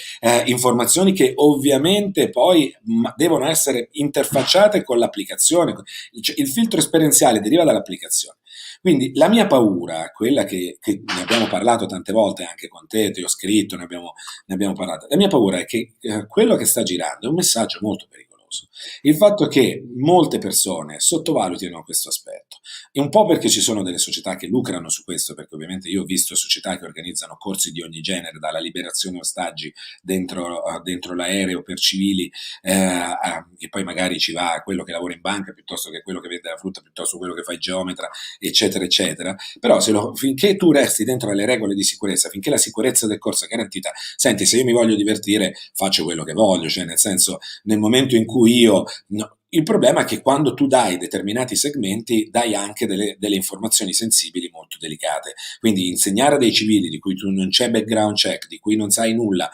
informazioni che ovviamente poi devono essere interfacciate con l'applicazione. Cioè, il filtro esperienziale deriva dall'applicazione. Quindi la mia paura, quella che ne abbiamo parlato tante volte anche con te, ti ho scritto, ne abbiamo parlato, la mia paura è che quello che sta girando è un messaggio molto pericoloso. Il fatto che molte persone sottovalutino questo aspetto, e un po' perché ci sono delle società che lucrano su questo, perché ovviamente io ho visto società che organizzano corsi di ogni genere, dalla liberazione ostaggi dentro l'aereo per civili, e poi magari ci va quello che lavora in banca piuttosto che quello che vende la frutta, piuttosto che quello che fa il geometra, eccetera, eccetera. Però finché tu resti dentro le regole di sicurezza, finché la sicurezza del corso è garantita, senti, se io mi voglio divertire faccio quello che voglio, cioè nel senso, nel momento in cui io... No, il problema è che quando tu dai determinati segmenti dai anche delle informazioni sensibili molto delicate. Quindi insegnare a dei civili di cui tu non c'è background check, di cui non sai nulla,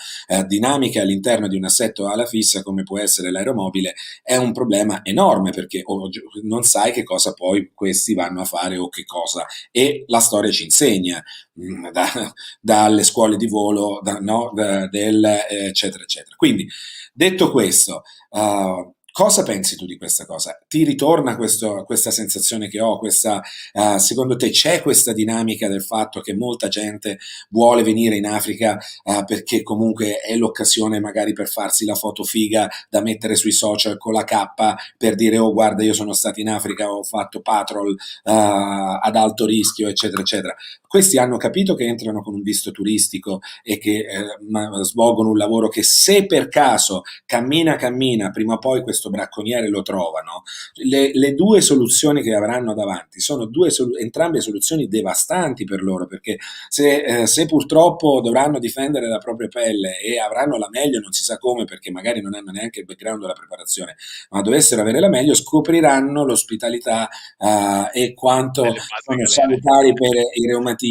dinamiche all'interno di un assetto ala fissa come può essere l'aeromobile, è un problema enorme perché non sai che cosa poi questi vanno a fare o che cosa. E la storia ci insegna dalle scuole di volo, no, eccetera, eccetera. Quindi, detto questo, cosa pensi tu di questa cosa? Ti ritorna questa sensazione che ho? Secondo te c'è questa dinamica del fatto che molta gente vuole venire in Africa perché comunque è l'occasione magari per farsi la foto figa da mettere sui social con la K per dire oh guarda io sono stato in Africa, ho fatto patrol ad alto rischio eccetera eccetera. Questi hanno capito che entrano con un visto turistico e che svolgono un lavoro che se per caso cammina, prima o poi questo bracconiere lo trovano. Le due soluzioni che avranno davanti sono entrambe soluzioni devastanti per loro, perché se purtroppo dovranno difendere la propria pelle e avranno la meglio, non si sa come, perché magari non hanno neanche il background o la preparazione, ma dovessero avere la meglio, scopriranno l'ospitalità e quanto Delle patrie sono galere. salutari per i reumatismi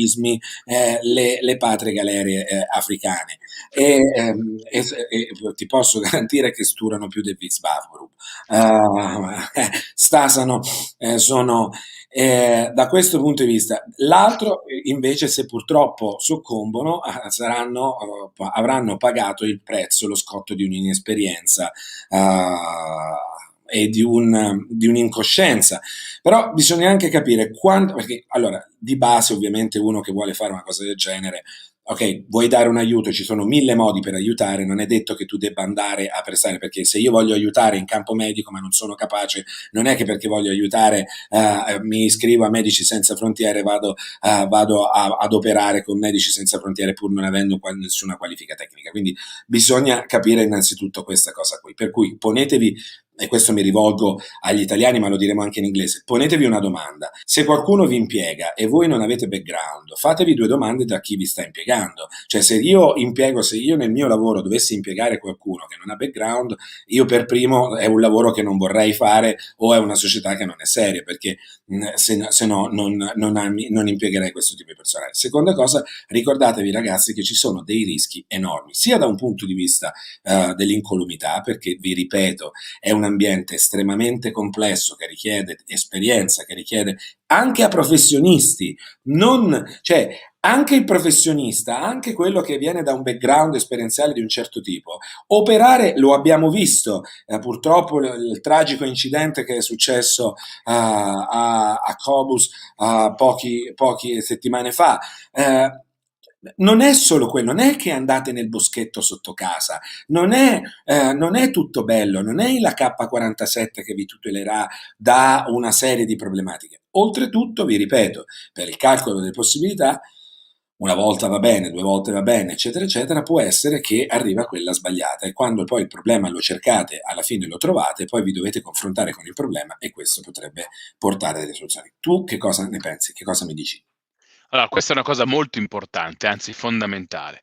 le patrie galere africane. E ti posso garantire che sturano più del Wiesbaden. Stasano, sono da questo punto di vista. L'altro invece, se purtroppo soccombono, avranno pagato il prezzo, lo scotto di un'inesperienza e di un'incoscienza. Però bisogna anche capire quando, perché allora di base ovviamente uno che vuole fare una cosa del genere ok, vuoi dare un aiuto, ci sono mille modi per aiutare, non è detto che tu debba andare a prestare, perché se io voglio aiutare in campo medico ma non sono capace, non è che perché voglio aiutare mi iscrivo a Medici Senza Frontiere, ad operare con Medici Senza Frontiere pur non avendo nessuna qualifica tecnica. Quindi bisogna capire innanzitutto questa cosa qui. Per cui ponetevi, e questo mi rivolgo agli italiani, ma lo diremo anche in inglese, ponetevi una domanda. Se qualcuno vi impiega e voi non avete background, fatevi due domande da chi vi sta impiegando. Cioè, se io nel mio lavoro dovessi impiegare qualcuno che non ha background, io per primo è un lavoro che non vorrei fare o è una società che non è seria, perché se no non impiegherei questo tipo di personale. Seconda cosa, ricordatevi ragazzi che ci sono dei rischi enormi, sia da un punto di vista dell'incolumità, perché vi ripeto, è un ambiente estremamente complesso che richiede esperienza, che richiede anche a professionisti, non, cioè anche il professionista, anche quello che viene da un background esperienziale di un certo tipo, operare, lo abbiamo visto, purtroppo il tragico incidente che è successo a Cobus poche settimane fa, non è solo quello, non è che andate nel boschetto sotto casa, non è tutto bello, non è la K47 che vi tutelerà da una serie di problematiche. Oltretutto, vi ripeto, per il calcolo delle possibilità, una volta va bene, due volte va bene, eccetera, eccetera, può essere che arriva quella sbagliata e quando poi il problema lo cercate, alla fine lo trovate, poi vi dovete confrontare con il problema e questo potrebbe portare delle soluzioni. Tu che cosa ne pensi? Che cosa mi dici? Allora, questa è una cosa molto importante, anzi fondamentale.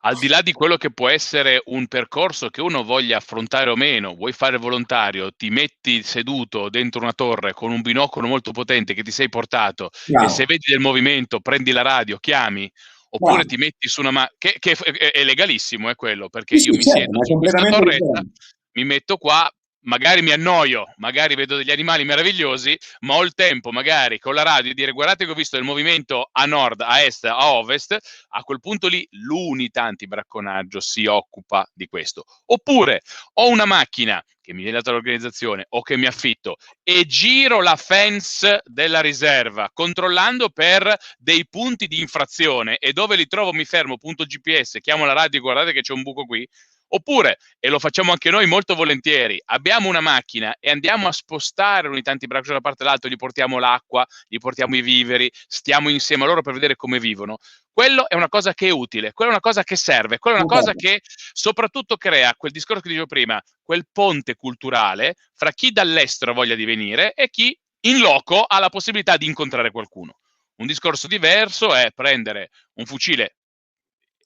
Al di là di quello che può essere un percorso che uno voglia affrontare o meno, vuoi fare volontario, ti metti seduto dentro una torre con un binocolo molto potente che ti sei portato e se Bravo, vedi del movimento prendi la radio, chiami, oppure bravo. ti metti su una che è legalissimo, è quello, perché Sì, io sì, mi certo, siedo ma è su questa completamente torretta, differente. mi metto qua, magari mi annoio, magari vedo degli animali meravigliosi, ma ho il tempo magari con la radio di dire guardate che ho visto il movimento a nord, a est, a ovest, a quel punto lì l'unità antibracconaggio si occupa di questo. Oppure ho una macchina che mi viene data dall'organizzazione o che mi affitto e giro la fence della riserva controllando per dei punti di infrazione e dove li trovo mi fermo, punto GPS, chiamo la radio, guardate che c'è un buco qui. Oppure, e lo facciamo anche noi molto volentieri, abbiamo una macchina e andiamo a spostare l'unità antibraccio da una parte all'altra, gli portiamo l'acqua, gli portiamo i viveri, stiamo insieme a loro per vedere come vivono. Quello è una cosa che è utile, quella è una cosa che serve, quella è una cosa che soprattutto crea quel discorso che dicevo prima, quel ponte culturale fra chi dall'estero ha voglia di venire e chi in loco ha la possibilità di incontrare qualcuno. Un discorso diverso è prendere un fucile,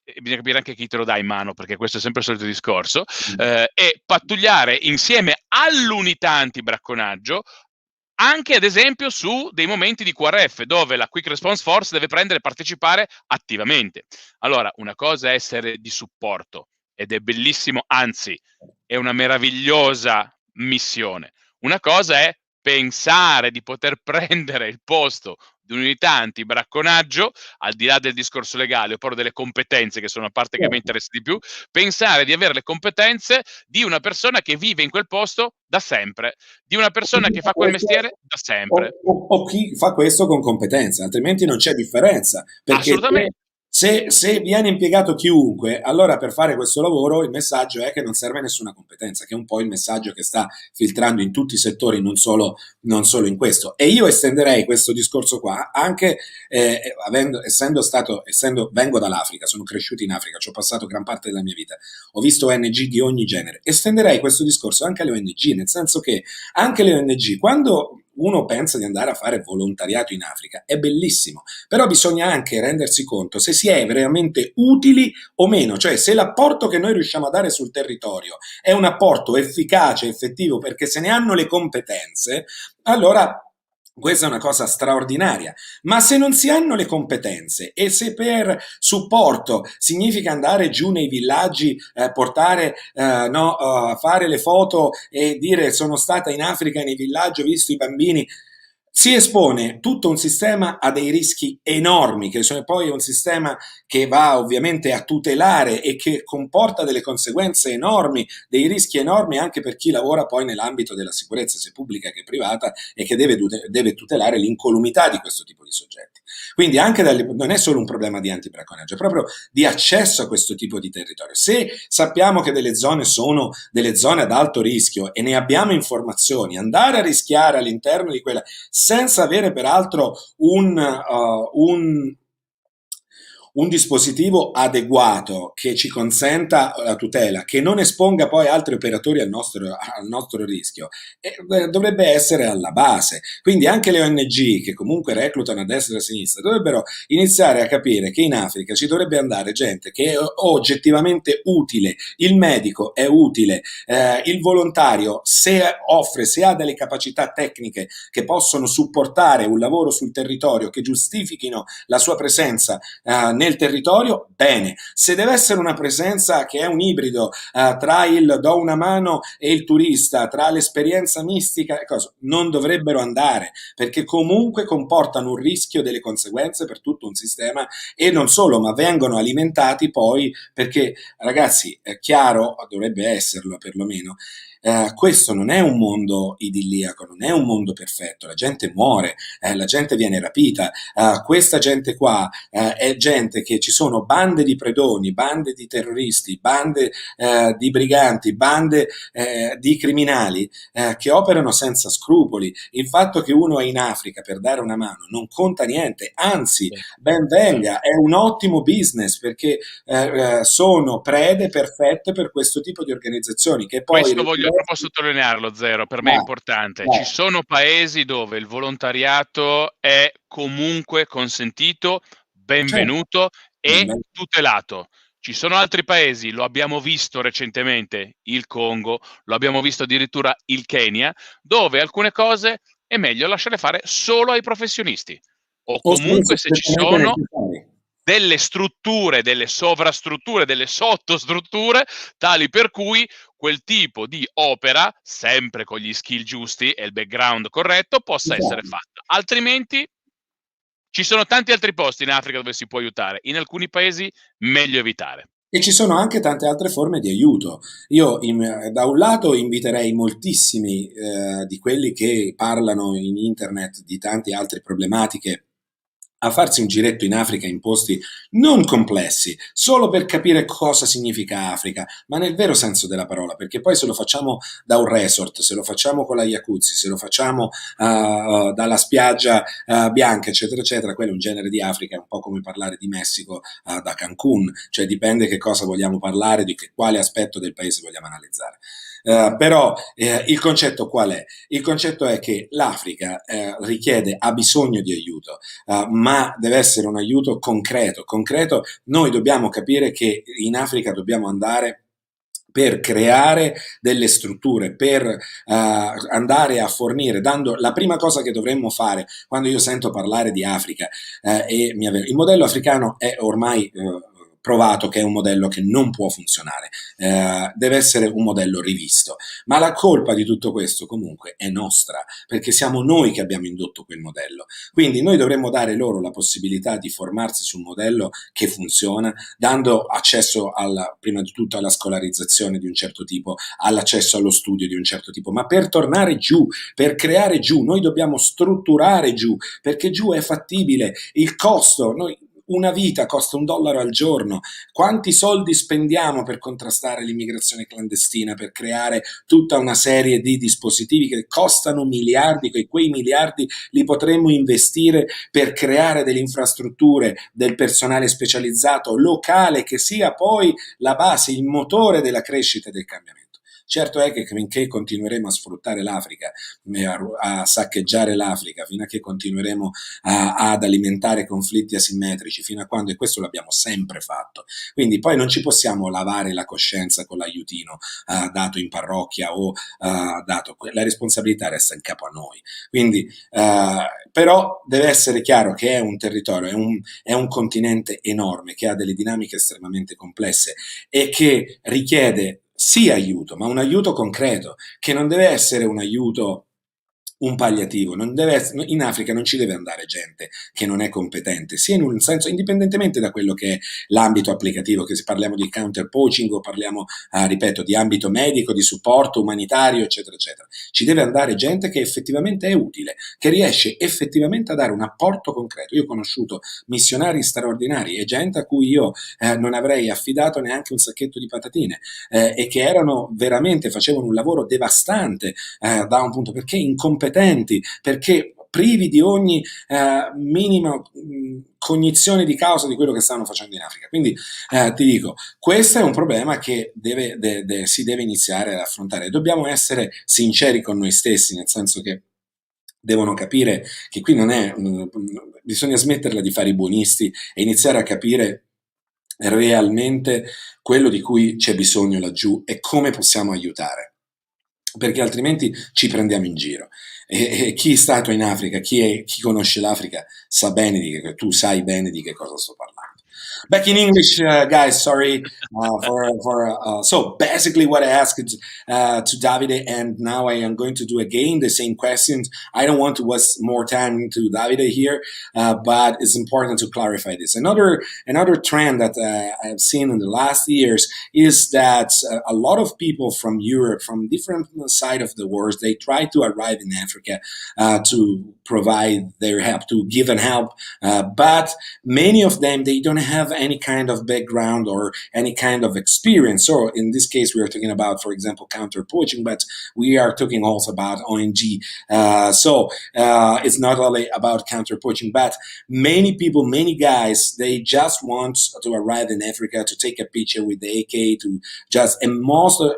e bisogna capire anche chi te lo dà in mano, perché questo è sempre il solito discorso, e pattugliare insieme all'unità antibracconaggio anche ad esempio su dei momenti di QRF dove la Quick Response Force deve prendere e partecipare attivamente. Allora, una cosa è essere di supporto ed è bellissimo, anzi, è una meravigliosa missione. Una cosa è pensare di poter prendere il posto di un'unità antibracconaggio, al di là del discorso legale, o proprio delle competenze, che sono la parte che mi Certo. interessa di più, pensare di avere le competenze di una persona che vive in quel posto da sempre, di una persona che fa quel mestiere da sempre. O chi fa questo con competenza, altrimenti non c'è differenza, perché Assolutamente. se viene impiegato chiunque, allora per fare questo lavoro il messaggio è che non serve nessuna competenza, che è un po' il messaggio che sta filtrando in tutti i settori, non solo in questo. E io estenderei questo discorso qua anche vengo dall'Africa, sono cresciuto in Africa, ci ho passato gran parte della mia vita, ho visto ONG di ogni genere, estenderei questo discorso anche alle ONG, nel senso che anche le ONG, quando uno pensa di andare a fare volontariato in Africa, è bellissimo, però bisogna anche rendersi conto se si è veramente utili o meno, cioè se l'apporto che noi riusciamo a dare sul territorio è un apporto efficace, effettivo, perché se ne hanno le competenze, allora questa è una cosa straordinaria, ma se non si hanno le competenze e se per supporto significa andare giù nei villaggi, portare, no, fare le foto e dire sono stata in Africa nei villaggi, ho visto i bambini, si espone tutto un sistema a dei rischi enormi, che sono poi un sistema che va ovviamente a tutelare e che comporta delle conseguenze enormi, dei rischi enormi anche per chi lavora poi nell'ambito della sicurezza, sia pubblica che privata, e che deve tutelare l'incolumità di questo tipo di soggetti. Quindi non è solo un problema di antibracconaggio, è proprio di accesso a questo tipo di territorio. Se sappiamo che delle zone sono delle zone ad alto rischio e ne abbiamo informazioni, andare a rischiare all'interno di quella senza avere peraltro un dispositivo adeguato che ci consenta la tutela, che non esponga poi altri operatori al nostro rischio, dovrebbe essere alla base. Quindi anche le ONG che comunque reclutano a destra e a sinistra dovrebbero iniziare a capire che in Africa ci dovrebbe andare gente che è oggettivamente utile, il medico è utile, il volontario se ha delle capacità tecniche che possono supportare un lavoro sul territorio, che giustifichino la sua presenza nel territorio, bene. Se deve essere una presenza che è un ibrido tra il do una mano e il turista, tra l'esperienza mistica e cosa, non dovrebbero andare, perché comunque comportano un rischio delle conseguenze per tutto un sistema e non solo, ma vengono alimentati poi perché, ragazzi, è chiaro, dovrebbe esserlo perlomeno, questo non è un mondo idilliaco, non è un mondo perfetto, la gente muore, la gente viene rapita, questa gente qua è gente che ci sono bande di predoni, bande di terroristi, bande di briganti, bande di criminali che operano senza scrupoli. Il fatto che uno è in Africa per dare una mano non conta niente, anzi, Sì, ben sì. venga, è un ottimo business perché sono prede perfette per questo tipo di organizzazioni che poi Questo voglio proprio sottolinearlo, Zero, per me è vai, importante. Ci vai, sono paesi dove il volontariato è comunque consentito, certo, benvenuto ben e venga. tutelato. Ci sono altri paesi, lo abbiamo visto recentemente, il Congo, lo abbiamo visto addirittura il Kenya, dove alcune cose è meglio lasciare fare solo ai professionisti o O sono comunque se ci strettamente sono necessari. delle strutture, delle sovrastrutture, delle sottostrutture, tali per cui quel tipo di opera, sempre con gli skill giusti e il background corretto, possa essere Esatto. fatta. Altrimenti ci sono tanti altri posti in Africa dove si può aiutare, in alcuni paesi meglio evitare. E ci sono anche tante altre forme di aiuto. Io da un lato inviterei moltissimi di quelli che parlano in internet di tante altre problematiche a farsi un giretto in Africa in posti non complessi, solo per capire cosa significa Africa, ma nel vero senso della parola, perché poi se lo facciamo da un resort, se lo facciamo con la jacuzzi, se lo facciamo dalla spiaggia bianca, eccetera, eccetera, quello è un genere di Africa, è un po' come parlare di Messico da Cancun, cioè dipende che cosa vogliamo parlare, quale aspetto del paese vogliamo analizzare. Però il concetto qual è? Il concetto è che l'Africa ha bisogno di aiuto, ma deve essere un aiuto concreto. Concreto, noi dobbiamo capire che in Africa dobbiamo andare per creare delle strutture, per andare a fornire, dando la prima cosa che dovremmo fare quando io sento parlare di Africa il modello africano è ormai provato che è un modello che non può funzionare, deve essere un modello rivisto, ma la colpa di tutto questo comunque è nostra, perché siamo noi che abbiamo indotto quel modello, quindi noi dovremmo dare loro la possibilità di formarsi su un modello che funziona, dando accesso prima di tutto alla scolarizzazione di un certo tipo, all'accesso allo studio di un certo tipo, ma per tornare giù, per creare giù, noi dobbiamo strutturare giù, perché giù è fattibile, il costo, una vita costa $1 al giorno. Quanti soldi spendiamo per contrastare l'immigrazione clandestina, per creare tutta una serie di dispositivi che costano miliardi, che quei miliardi li potremmo investire per creare delle infrastrutture, del personale specializzato locale che sia poi la base, il motore della crescita e del cambiamento. Certo è che finché continueremo a sfruttare l'Africa, a saccheggiare l'Africa, fino a che continueremo ad alimentare conflitti asimmetrici, fino a quando, e questo l'abbiamo sempre fatto, quindi poi non ci possiamo lavare la coscienza con l'aiutino dato in parrocchia o la responsabilità resta in capo a noi. Quindi, però deve essere chiaro che è un territorio, è un continente enorme che ha delle dinamiche estremamente complesse e che richiede sì aiuto, ma un aiuto concreto, che non deve essere un aiuto un palliativo, in Africa non ci deve andare gente che non è competente, sia in un senso, indipendentemente da quello che è l'ambito applicativo, che se parliamo di counter-poaching o parliamo, ripeto, di ambito medico, di supporto umanitario, eccetera, eccetera. Ci deve andare gente che effettivamente è utile, che riesce effettivamente a dare un apporto concreto. Io ho conosciuto missionari straordinari e gente a cui io non avrei affidato neanche un sacchetto di patatine, e che erano veramente, facevano un lavoro devastante, da un punto, perché incompetenti, perché privi di ogni minima cognizione di causa di quello che stanno facendo in Africa. Quindi ti dico, questo è un problema che si deve iniziare ad affrontare. Dobbiamo essere sinceri con noi stessi, nel senso che devono capire che qui non è, bisogna smetterla di fare i buonisti e iniziare a capire realmente quello di cui c'è bisogno laggiù e come possiamo aiutare, perché altrimenti ci prendiamo in giro. E chi è stato in Africa, chi conosce l'Africa, sa bene tu sai bene di che cosa sto parlando. Back in English, guys. Sorry so basically what I asked to Davide, and now I am going to do again the same questions. I don't want to waste more time to Davide here, but it's important to clarify this. Another trend that I've seen in the last years is that a lot of people from Europe, from different side of the world, they try to arrive in Africa to provide their help, to give an help, but many of them, they don't have any kind of background or any kind of experience. So in this case, we are talking about, for example, counter-poaching, but we are talking also about ONG. It's not only about counter-poaching, but many people, many guys, they just want to arrive in Africa to take a picture with the AK, to just, and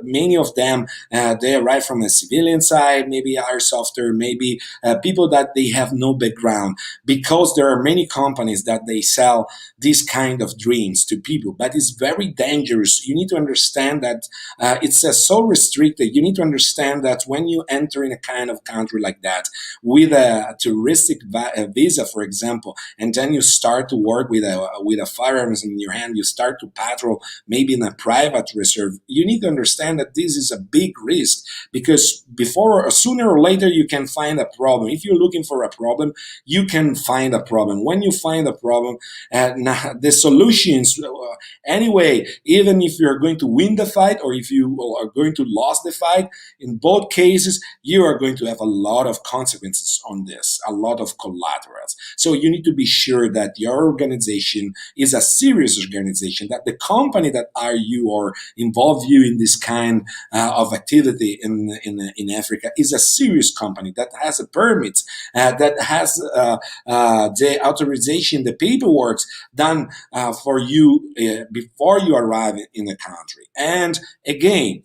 many of them, they arrive from a civilian side, maybe airsofter, maybe people that they have no background, because there are many companies that they sell these kind of dreams to people, but it's very dangerous. You need to understand that it's so restricted. You need to understand that when you enter in a kind of country like that with a touristic visa, for example, and then you start to work with a firearms in your hand, you start to patrol maybe in a private reserve, you need to understand that this is a big risk, because sooner or later you can find a problem. If you're looking for a problem, you can find a problem. When you find a problem, the solutions, anyway, even if you're going to win the fight or if you are going to lose the fight, in both cases, you are going to have a lot of consequences on this, a lot of collaterals. So you need to be sure that your organization is a serious organization, that the company that are you or involve you in this kind of activity in Africa is a serious company that has a permit, that has the authorization, the paperwork done for you before you arrive in the country. And again,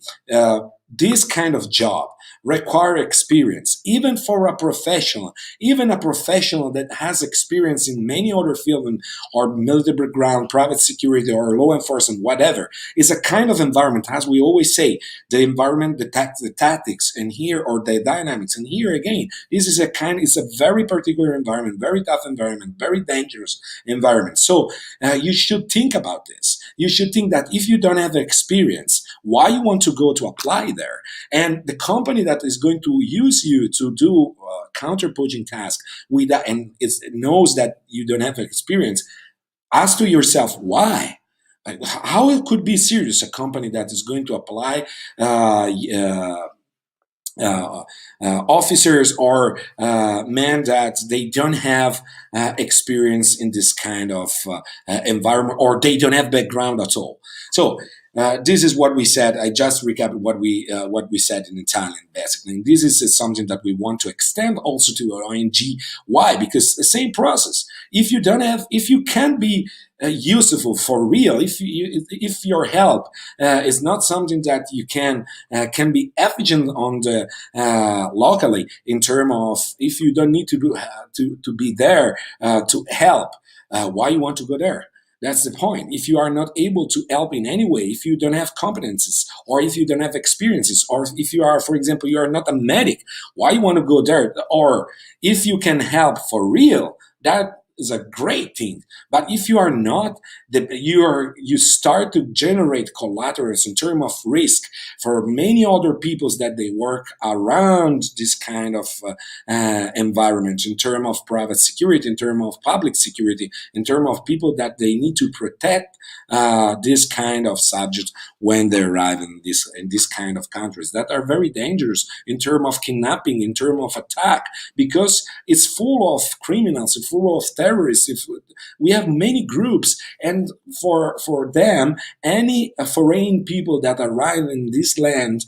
this kind of job require experience, even for a professional, even a professional that has experience in many other fields, or military background, private security, or law enforcement, whatever. Is a kind of environment, as we always say, the environment, the tactics, and here, or the dynamics, and here again, it's a very particular environment, very tough environment, very dangerous environment. So you should think about this. You should think that if you don't have experience, why you want to go to apply there? And the company that is going to use you to do counter-poaching task with that, and it knows that you don't have experience, ask to yourself why. Like, how it could be serious, a company that is going to apply officers or men that they don't have experience in this kind of environment, or they don't have background at all. So this is what we said. I just recapped what we said in Italian, basically. And this is something that we want to extend also to our ONG. Why? Because the same process. If you can't be useful for real, if your help is not something that you can be efficient on the locally, in terms of, if you don't need to be there to help, why you want to go there? That's the point. If you are not able to help in any way, if you don't have competences, or if you don't have experiences, or if you are, for example, you are not a medic, why you want to go there? Or if you can help for real, that is a great thing. But if you are not, you start to generate collaterals in terms of risk for many other peoples that they work around this kind of environment, in terms of private security, in terms of public security, in terms of people that they need to protect this kind of subjects when they arrive in this kind of countries that are very dangerous in terms of kidnapping, in terms of attack, because it's full of criminals, it's full of terrorists. If we have many groups, and for them, any foreign people that arrive in this land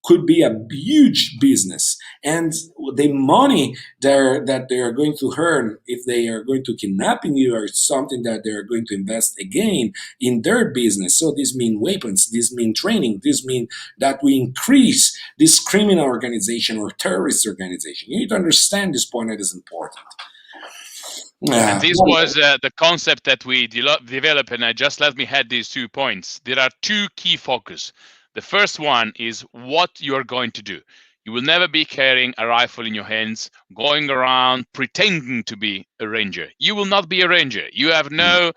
could be a huge business, and the money that they are going to earn if they are going to kidnapping you are something that they are going to invest again in their business. So this means weapons, this means training, this means that we increase this criminal organization or terrorist organization. You need to understand this point, that is important. And this was the concept that we developed, and I just let me add these 2 points. There are 2 key focus. The first one is what you're going to do. You will never be carrying a rifle in your hands, going around pretending to be a ranger. You will not be a ranger. You have no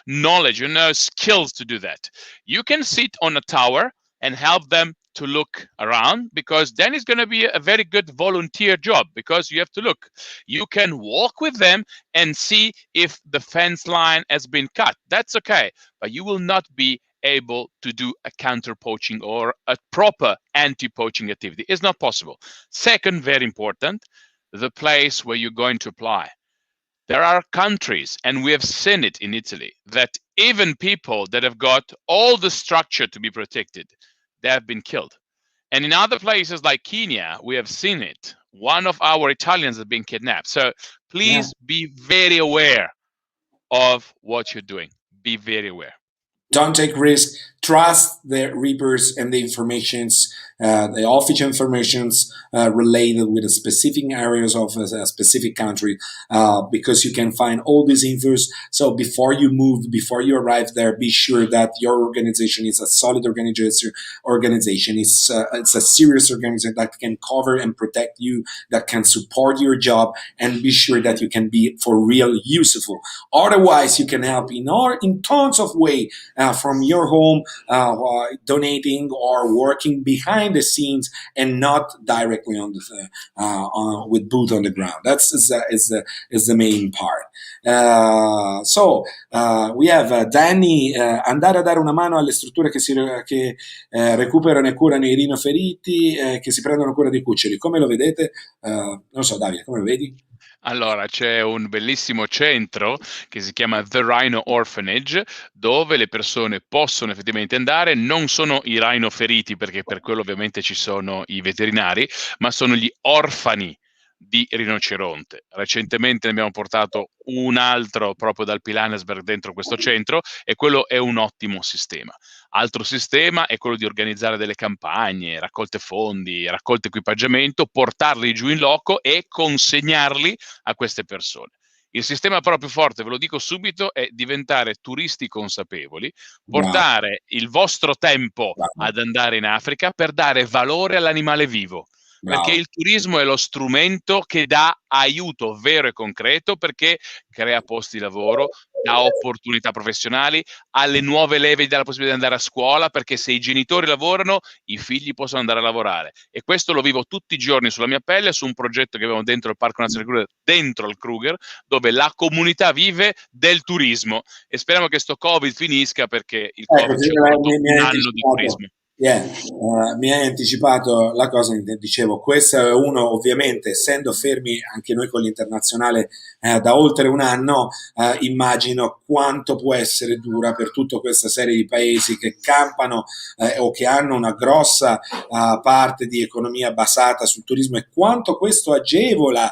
knowledge, you no skills to do that. You can sit on a tower and help them to look around, because then it's going to be a very good volunteer job, because you have to look. You can walk with them and see if the fence line has been cut. That's okay, but you will not be able to do a counter-poaching or a proper anti-poaching activity. It's not possible. Second, very important, the place where you're going to apply. There are countries, and we have seen it in Italy, that even people that have got all the structure to be protected, they have been killed. And in other places like Kenya, we have seen it. One of our Italians has been kidnapped. So please be very aware of what you're doing. Be very aware. Don't take risks. Trust the reapers and the informations, the official informations related with the specific areas of a specific country, because you can find all these infos. So before you move, before you arrive there, be sure that your organization is a solid organization. It's a serious organization that can cover and protect you, that can support your job, and be sure that you can be for real useful. Otherwise, you can help in tons of ways. From your home, donating or working behind the scenes, and not directly on the with boot on the ground. That's is the main part. We have Danny. Andare a dare una mano alle strutture che recuperano e curano i rinoferiti, che si prendono cura dei cuccioli. Come lo vedete? Non so, Davide, come lo vedi? Allora, c'è un bellissimo centro che si chiama The Rhino Orphanage, dove le persone possono effettivamente andare. Non sono i rhino feriti, perché per quello ovviamente ci sono i veterinari, ma sono gli orfani di rinoceronte. Recentemente ne abbiamo portato un altro proprio dal Pilanesberg dentro questo centro, e quello è un ottimo sistema. Altro sistema è quello di organizzare delle campagne, raccolte fondi, raccolte equipaggiamento, portarli giù in loco e consegnarli a queste persone. Il sistema però più forte, ve lo dico subito, è diventare turisti consapevoli, portare il vostro tempo ad andare in Africa per dare valore all'animale vivo. Perché il turismo è lo strumento che dà aiuto vero e concreto, perché crea posti di lavoro, dà opportunità professionali, alle nuove leve dà la possibilità di andare a scuola, perché se i genitori lavorano, i figli possono andare a lavorare. E questo lo vivo tutti i giorni sulla mia pelle, su un progetto che abbiamo dentro il Parco Nazionale Kruger, dentro il Kruger, dove la comunità vive del turismo. E speriamo che sto Covid finisca, perché il Covid ci ha tolto un anno di turismo. Mi hai anticipato la cosa, dicevo, questo è uno, ovviamente, essendo fermi anche noi con l'internazionale da oltre un anno, immagino quanto può essere dura per tutta questa serie di paesi che campano o che hanno una grossa parte di economia basata sul turismo, e quanto questo agevola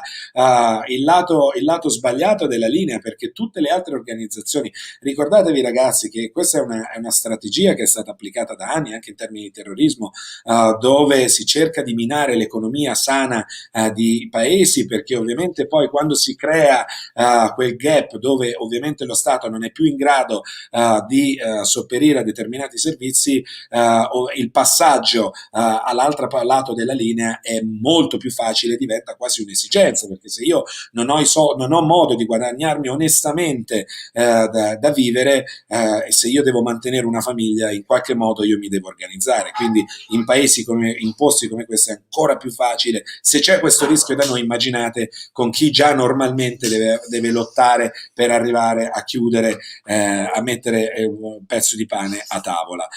il lato sbagliato della linea, perché tutte le altre organizzazioni, ricordatevi ragazzi che questa è una strategia che è stata applicata da anni anche in termini termini di terrorismo, dove si cerca di minare l'economia sana di paesi, perché ovviamente poi quando si crea quel gap dove ovviamente lo Stato non è più in grado di sopperire a determinati servizi, il passaggio all'altro lato della linea è molto più facile, diventa quasi un'esigenza, perché se io non ho modo di guadagnarmi onestamente da vivere, e se io devo mantenere una famiglia, in qualche modo io mi devo organizzare. Quindi in posti come questo è ancora più facile. Se c'è questo rischio da noi, immaginate con chi già normalmente deve lottare per arrivare a chiudere, a mettere un pezzo di pane a tavola,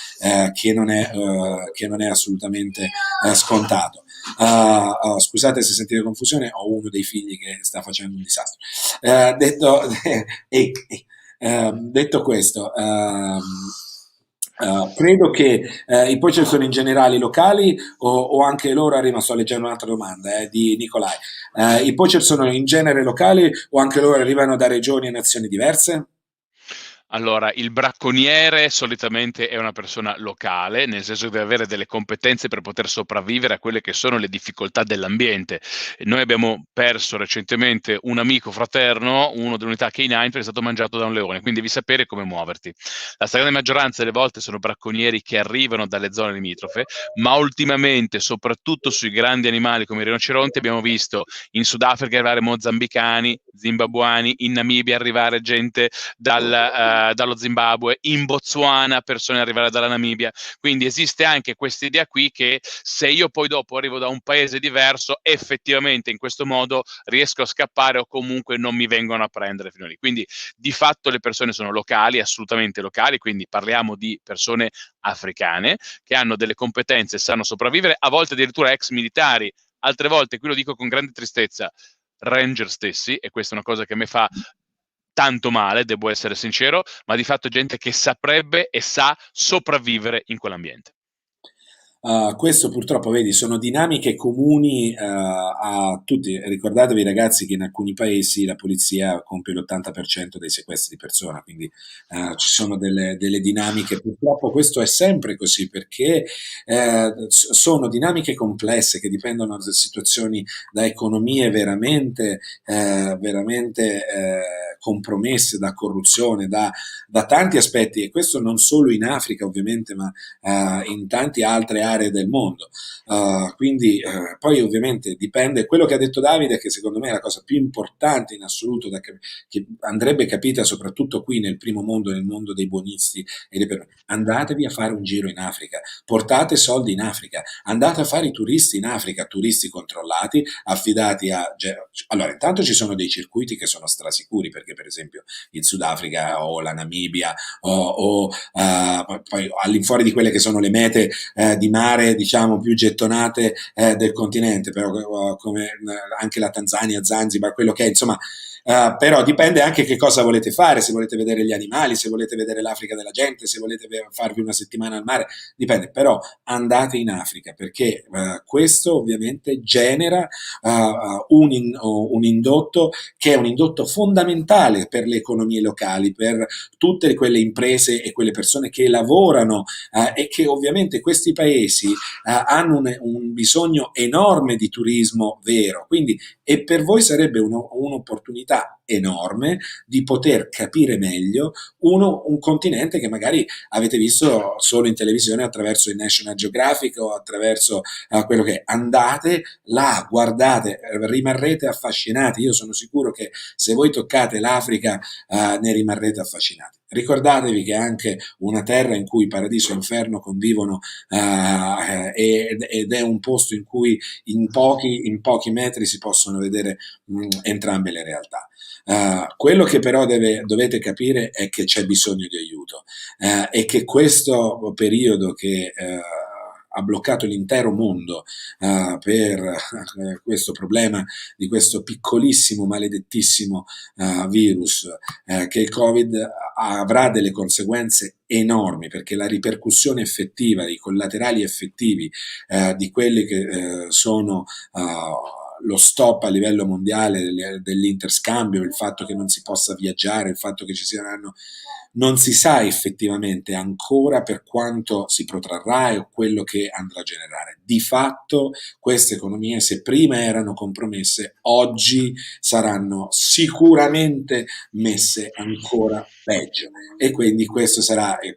che non è assolutamente scontato. Scusate se sentite confusione, ho uno dei figli che sta facendo un disastro. Detto questo, credo che i poacher sono in generale locali o anche loro arrivano, sto leggendo un'altra domanda di Nicolai, i poacher sono in genere locali o anche loro arrivano da regioni e nazioni diverse? Allora, il bracconiere solitamente è una persona locale, nel senso che deve avere delle competenze per poter sopravvivere a quelle che sono le difficoltà dell'ambiente. Noi abbiamo perso recentemente un amico fraterno, uno dell'unità K9, perché è stato mangiato da un leone, quindi devi sapere come muoverti. La stragrande maggioranza delle volte sono bracconieri che arrivano dalle zone limitrofe, ma ultimamente, soprattutto sui grandi animali come i rinoceronti, abbiamo visto in Sudafrica arrivare mozambicani, zimbabuani, in Namibia arrivare gente dallo Zimbabwe, in Botswana persone arrivare dalla Namibia, quindi esiste anche questa idea qui che se io poi dopo arrivo da un paese diverso, effettivamente in questo modo riesco a scappare o comunque non mi vengono a prendere fino lì. Quindi di fatto le persone sono locali, assolutamente locali, quindi parliamo di persone africane che hanno delle competenze, sanno sopravvivere, a volte addirittura ex militari, altre volte, qui lo dico con grande tristezza, ranger stessi, e questa è una cosa che mi fa tanto male, devo essere sincero, ma di fatto gente che saprebbe e sa sopravvivere in quell'ambiente. Questo purtroppo, vedi, sono dinamiche comuni a tutti. Ricordatevi, ragazzi, che in alcuni paesi la polizia compie l'80% dei sequestri di persona, quindi ci sono delle dinamiche. Purtroppo questo è sempre così, perché sono dinamiche complesse che dipendono da situazioni, da economie veramente compromesse, da corruzione, da tanti aspetti, e questo non solo in Africa, ovviamente, ma in tante altre aree del mondo. Quindi poi ovviamente dipende, quello che ha detto Davide, che secondo me è la cosa più importante in assoluto, che andrebbe capita soprattutto qui nel primo mondo, nel mondo dei buonisti, andatevi a fare un giro in Africa, portate soldi in Africa, andate a fare i turisti in Africa, turisti controllati, affidati a... Allora, intanto ci sono dei circuiti che sono strasicuri, perché per esempio il Sudafrica o la Namibia poi all'infuori di quelle che sono le mete di mare, diciamo, più gettonate del continente, però come anche la Tanzania, Zanzibar, quello che è, insomma, però dipende anche che cosa volete fare, se volete vedere gli animali, se volete vedere l'Africa della gente, se volete farvi una settimana al mare, dipende, però andate in Africa, perché questo ovviamente genera un indotto che è un indotto fondamentale per le economie locali, per tutte quelle imprese e quelle persone che lavorano, e che ovviamente questi paesi hanno un bisogno enorme di turismo vero, quindi e per voi sarebbe un'opportunità enorme di poter capire meglio un continente che magari avete visto solo in televisione attraverso il National Geographic o attraverso quello che è. Andate là, guardate, rimarrete affascinati. Io sono sicuro che se voi toccate l'Africa ne rimarrete affascinati. Ricordatevi che è anche una terra in cui paradiso e inferno convivono, ed è un posto in cui in pochi metri si possono vedere entrambe le realtà. Quello che però dovete capire è che c'è bisogno di aiuto, e che questo periodo che ha bloccato l'intero mondo per questo problema di questo piccolissimo, maledettissimo virus, che il Covid avrà delle conseguenze enormi, perché la ripercussione effettiva, i collaterali effettivi di quelli che sono lo stop a livello mondiale dell'interscambio, il fatto che non si possa viaggiare, il fatto che ci siano, non si sa effettivamente ancora per quanto si protrarrà o quello che andrà a generare. Di fatto queste economie, se prima erano compromesse, oggi saranno sicuramente messe ancora peggio, e quindi questo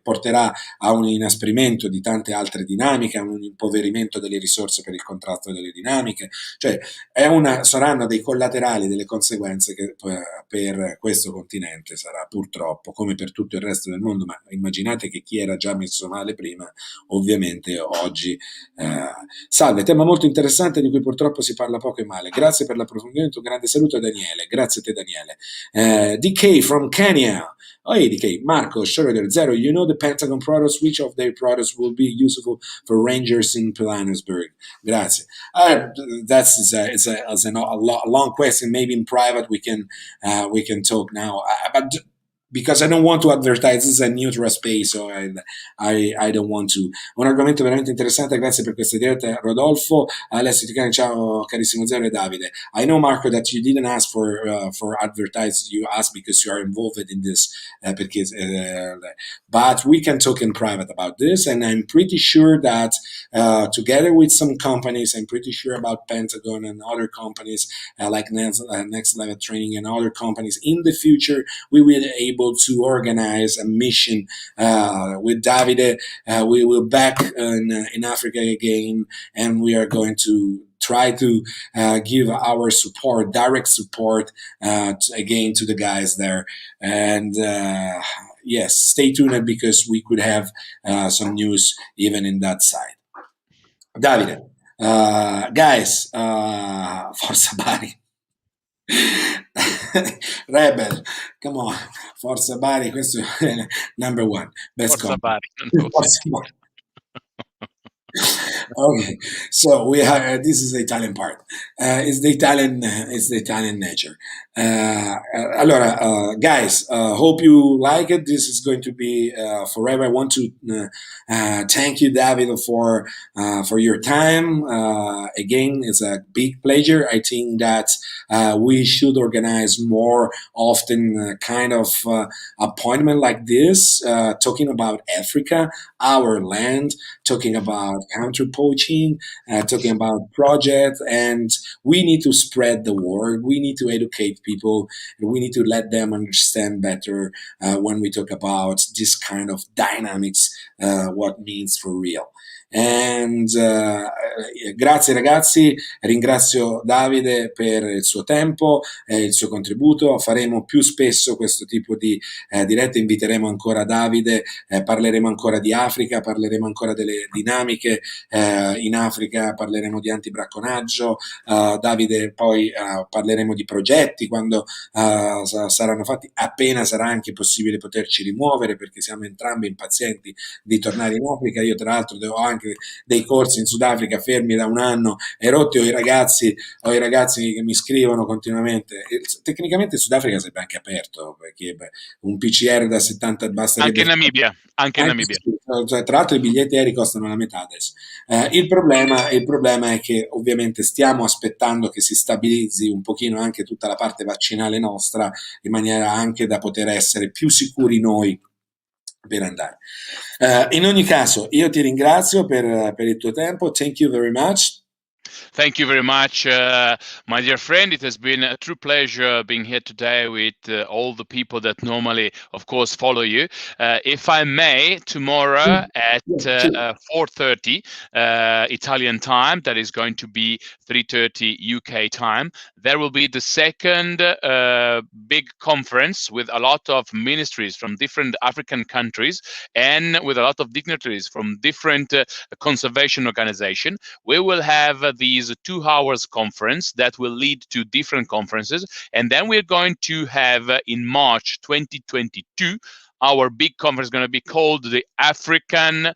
porterà a un inasprimento di tante altre dinamiche, a un impoverimento delle risorse per il contrasto delle dinamiche, cioè saranno dei collaterali, delle conseguenze che per questo continente sarà purtroppo, come per tutto il resto del mondo, ma immaginate che chi era già messo male prima, ovviamente oggi. Salve, tema molto interessante di cui purtroppo si parla poco e male. Grazie per l'approfondimento, un grande saluto a Daniele. Grazie a te Daniele. DK from Kenya. Oh, hey, DK. Marco, Schroeder, Zero, you know the Pentagon products, which of their products will be useful for rangers in Pilanesberg? Grazie. That's a long question. Maybe in private we can talk now. But because I don't want to advertise, this is a neutral space, so I don't want to. Un argomento veramente interessante, grazie per questa diretta Rodolfo. Alessio Ticani, ciao carissimo Zero e Davide. I know Marco that you didn't ask for advertise, you asked because you are involved in this, but we can talk in private about this, and I'm pretty sure that together with some companies, I'm pretty sure about Pentagon and other companies like Next Level Training and other companies, in the future we will be able to organize a mission with Davide. We will back in Africa again, and we are going to try to give our support, direct support, again to the guys there. And yes, stay tuned because we could have some news even in that side. Davide, guys, forza Bari. Rebel, come on, Forza Bari, questo è number one, best Forza company. Bari. Forza Bari. Okay, so we have this is the Italian part. It's the Italian nature. Allora, guys, hope you like it. This is going to be forever. I want to thank you, David, for your time. Again, it's a big pleasure. I think that we should organize more often kind of appointment like this, talking about Africa, our land, talking about counter-poaching, talking about projects, and we need to spread the word. We need to educate people, and we need to let them understand better when we talk about this kind of dynamics, what means for real. And grazie ragazzi, ringrazio Davide per il suo tempo e il suo contributo. Faremo più spesso questo tipo di dirette, inviteremo ancora Davide, parleremo ancora di Africa, parleremo ancora delle dinamiche in Africa, parleremo di antibracconaggio. Davide, poi parleremo di progetti quando saranno fatti, appena sarà anche possibile poterci rimuovere, perché siamo entrambi impazienti di tornare in Africa. Io tra l'altro ho anche dei corsi in Sudafrica fermi da un anno e rotti, ho i ragazzi che mi scrivono continuamente. Tecnicamente il Sudafrica sarebbe anche aperto, perché un PCR da 70 basterebbe. Anche in Namibia. Cioè, tra l'altro i biglietti aerei costano la metà adesso. Il problema è che ovviamente stiamo aspettando che si stabilizzi un pochino anche tutta la parte vaccinale nostra, in maniera anche da poter essere più sicuri noi per andare. In ogni caso, io ti ringrazio per il tuo tempo. Thank you very much. Thank you very much, my dear friend. It has been a true pleasure being here today with all the people that normally, of course, follow you. If I may, tomorrow at 4:30 Italian time, that is going to be 3:30 UK time, there will be the second big conference with a lot of ministries from different African countries and with a lot of dignitaries from different conservation organizations. We will have these 2 hours conference that will lead to different conferences, and then we're going to have in March 2022 our big conference is going to be called the African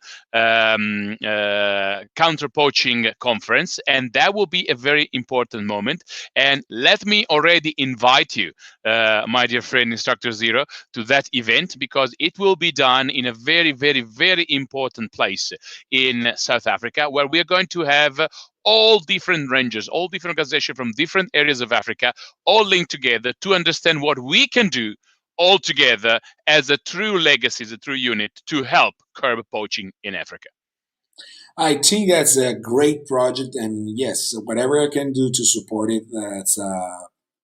counter-poaching conference, and that will be a very important moment. And let me already invite you, my dear friend Instructor Zero, to that event, because it will be done in a very, very, very important place in South Africa, where we are going to have all different ranges, all different organizations from different areas of Africa, all linked together to understand what we can do all together as a true legacy, as a true unit to help curb poaching in Africa. I think that's a great project, and yes, whatever I can do to support it, that's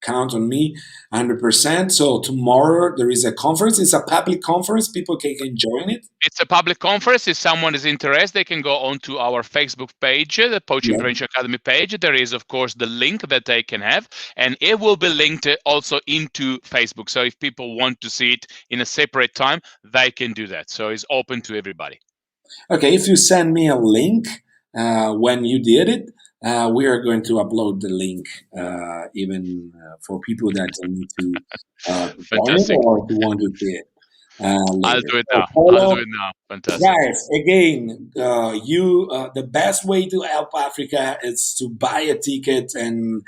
count on me, 100%. So tomorrow there is a conference. It's a public conference. People can join it. It's a public conference. If someone is interested, they can go onto our Facebook page, the Poaching Yeah. Prevention Academy page. There is, of course, the link that they can have, and it will be linked also into Facebook. So if people want to see it in a separate time, they can do that. So it's open to everybody. Okay, if you send me a link when you did it, we are going to upload the link even for people that need to join it Fantastic. or to want to see it I'll later. do it So now. I'll do follow. it now. Fantastic. Guys, again, you the best way to help Africa is to buy a ticket and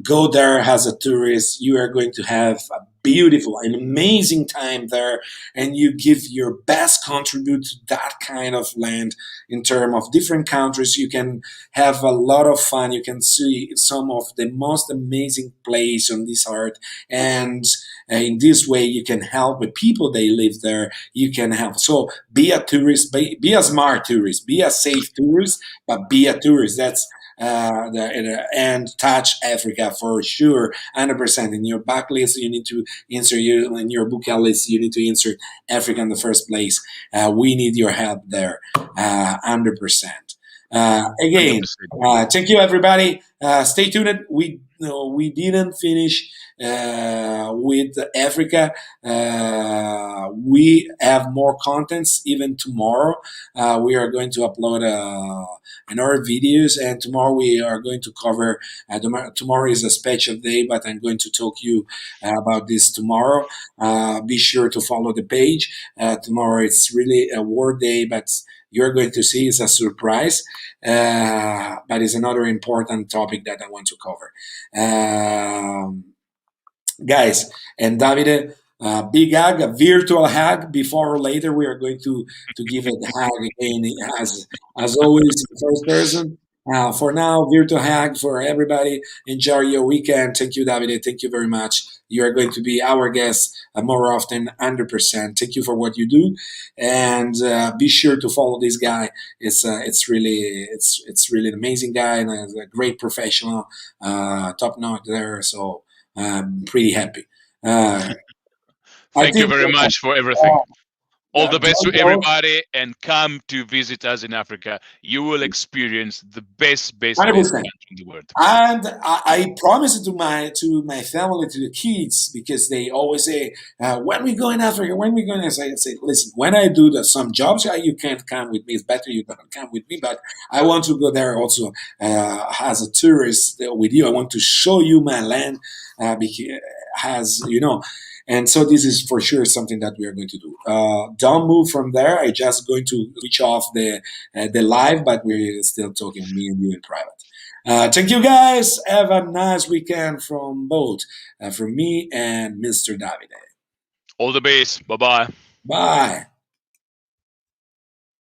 go there as a tourist. You are going to have a beautiful, an amazing time there, and you give your best contribute to that kind of land in terms of different countries. You can have a lot of fun. You can see some of the most amazing place on this earth, and in this way, you can help the people they live there. You can help. So be a tourist, be a smart tourist, be a safe tourist, but be a tourist. That's and touch Africa for sure, 100%. In your backlist, you need to insert you in your bucket list. You need to insert Africa in the first place. We need your help there, 100%. Again, 100%. thank you, everybody. Stay tuned. We didn't finish with Africa. We have more contents even tomorrow. We are going to upload another videos, and tomorrow we are going to cover. Tomorrow is a special day, but I'm going to talk you about this tomorrow. Be sure to follow the page. Tomorrow it's really a war day, but you're going to see it's a surprise, but it's another important topic that I want to cover. Guys, and Davide, big hug, a virtual hug. Before or later, we are going to give it a hug again, as always, in first person. For now, virtual hug for everybody. Enjoy your weekend. Thank you, Davide. Thank you very much. You are going to be our guest more often, 100%. Thank you for what you do, and be sure to follow this guy. It's really an amazing guy and a great professional, top notch there. So I'm pretty happy. I Thank you think very much for everything. All the best to don't go everybody, and come to visit us in Africa. You will experience the best, best, best 100%. country in the world. And I promise it to my family, to the kids, because they always say, "When we go in Africa, when we go in," I say, "Listen, when I do some jobs, you can't come with me. It's better you don't come with me. But I want to go there also as a tourist with you. I want to show you my land, because has you know." And so this is for sure something that we are going to do. Don't move from there. I just going to switch off the live, but we're still talking, me and you, in private. Thank you, guys. Have a nice weekend from both, from me and Mr. Davide. All the best. Bye bye. Bye.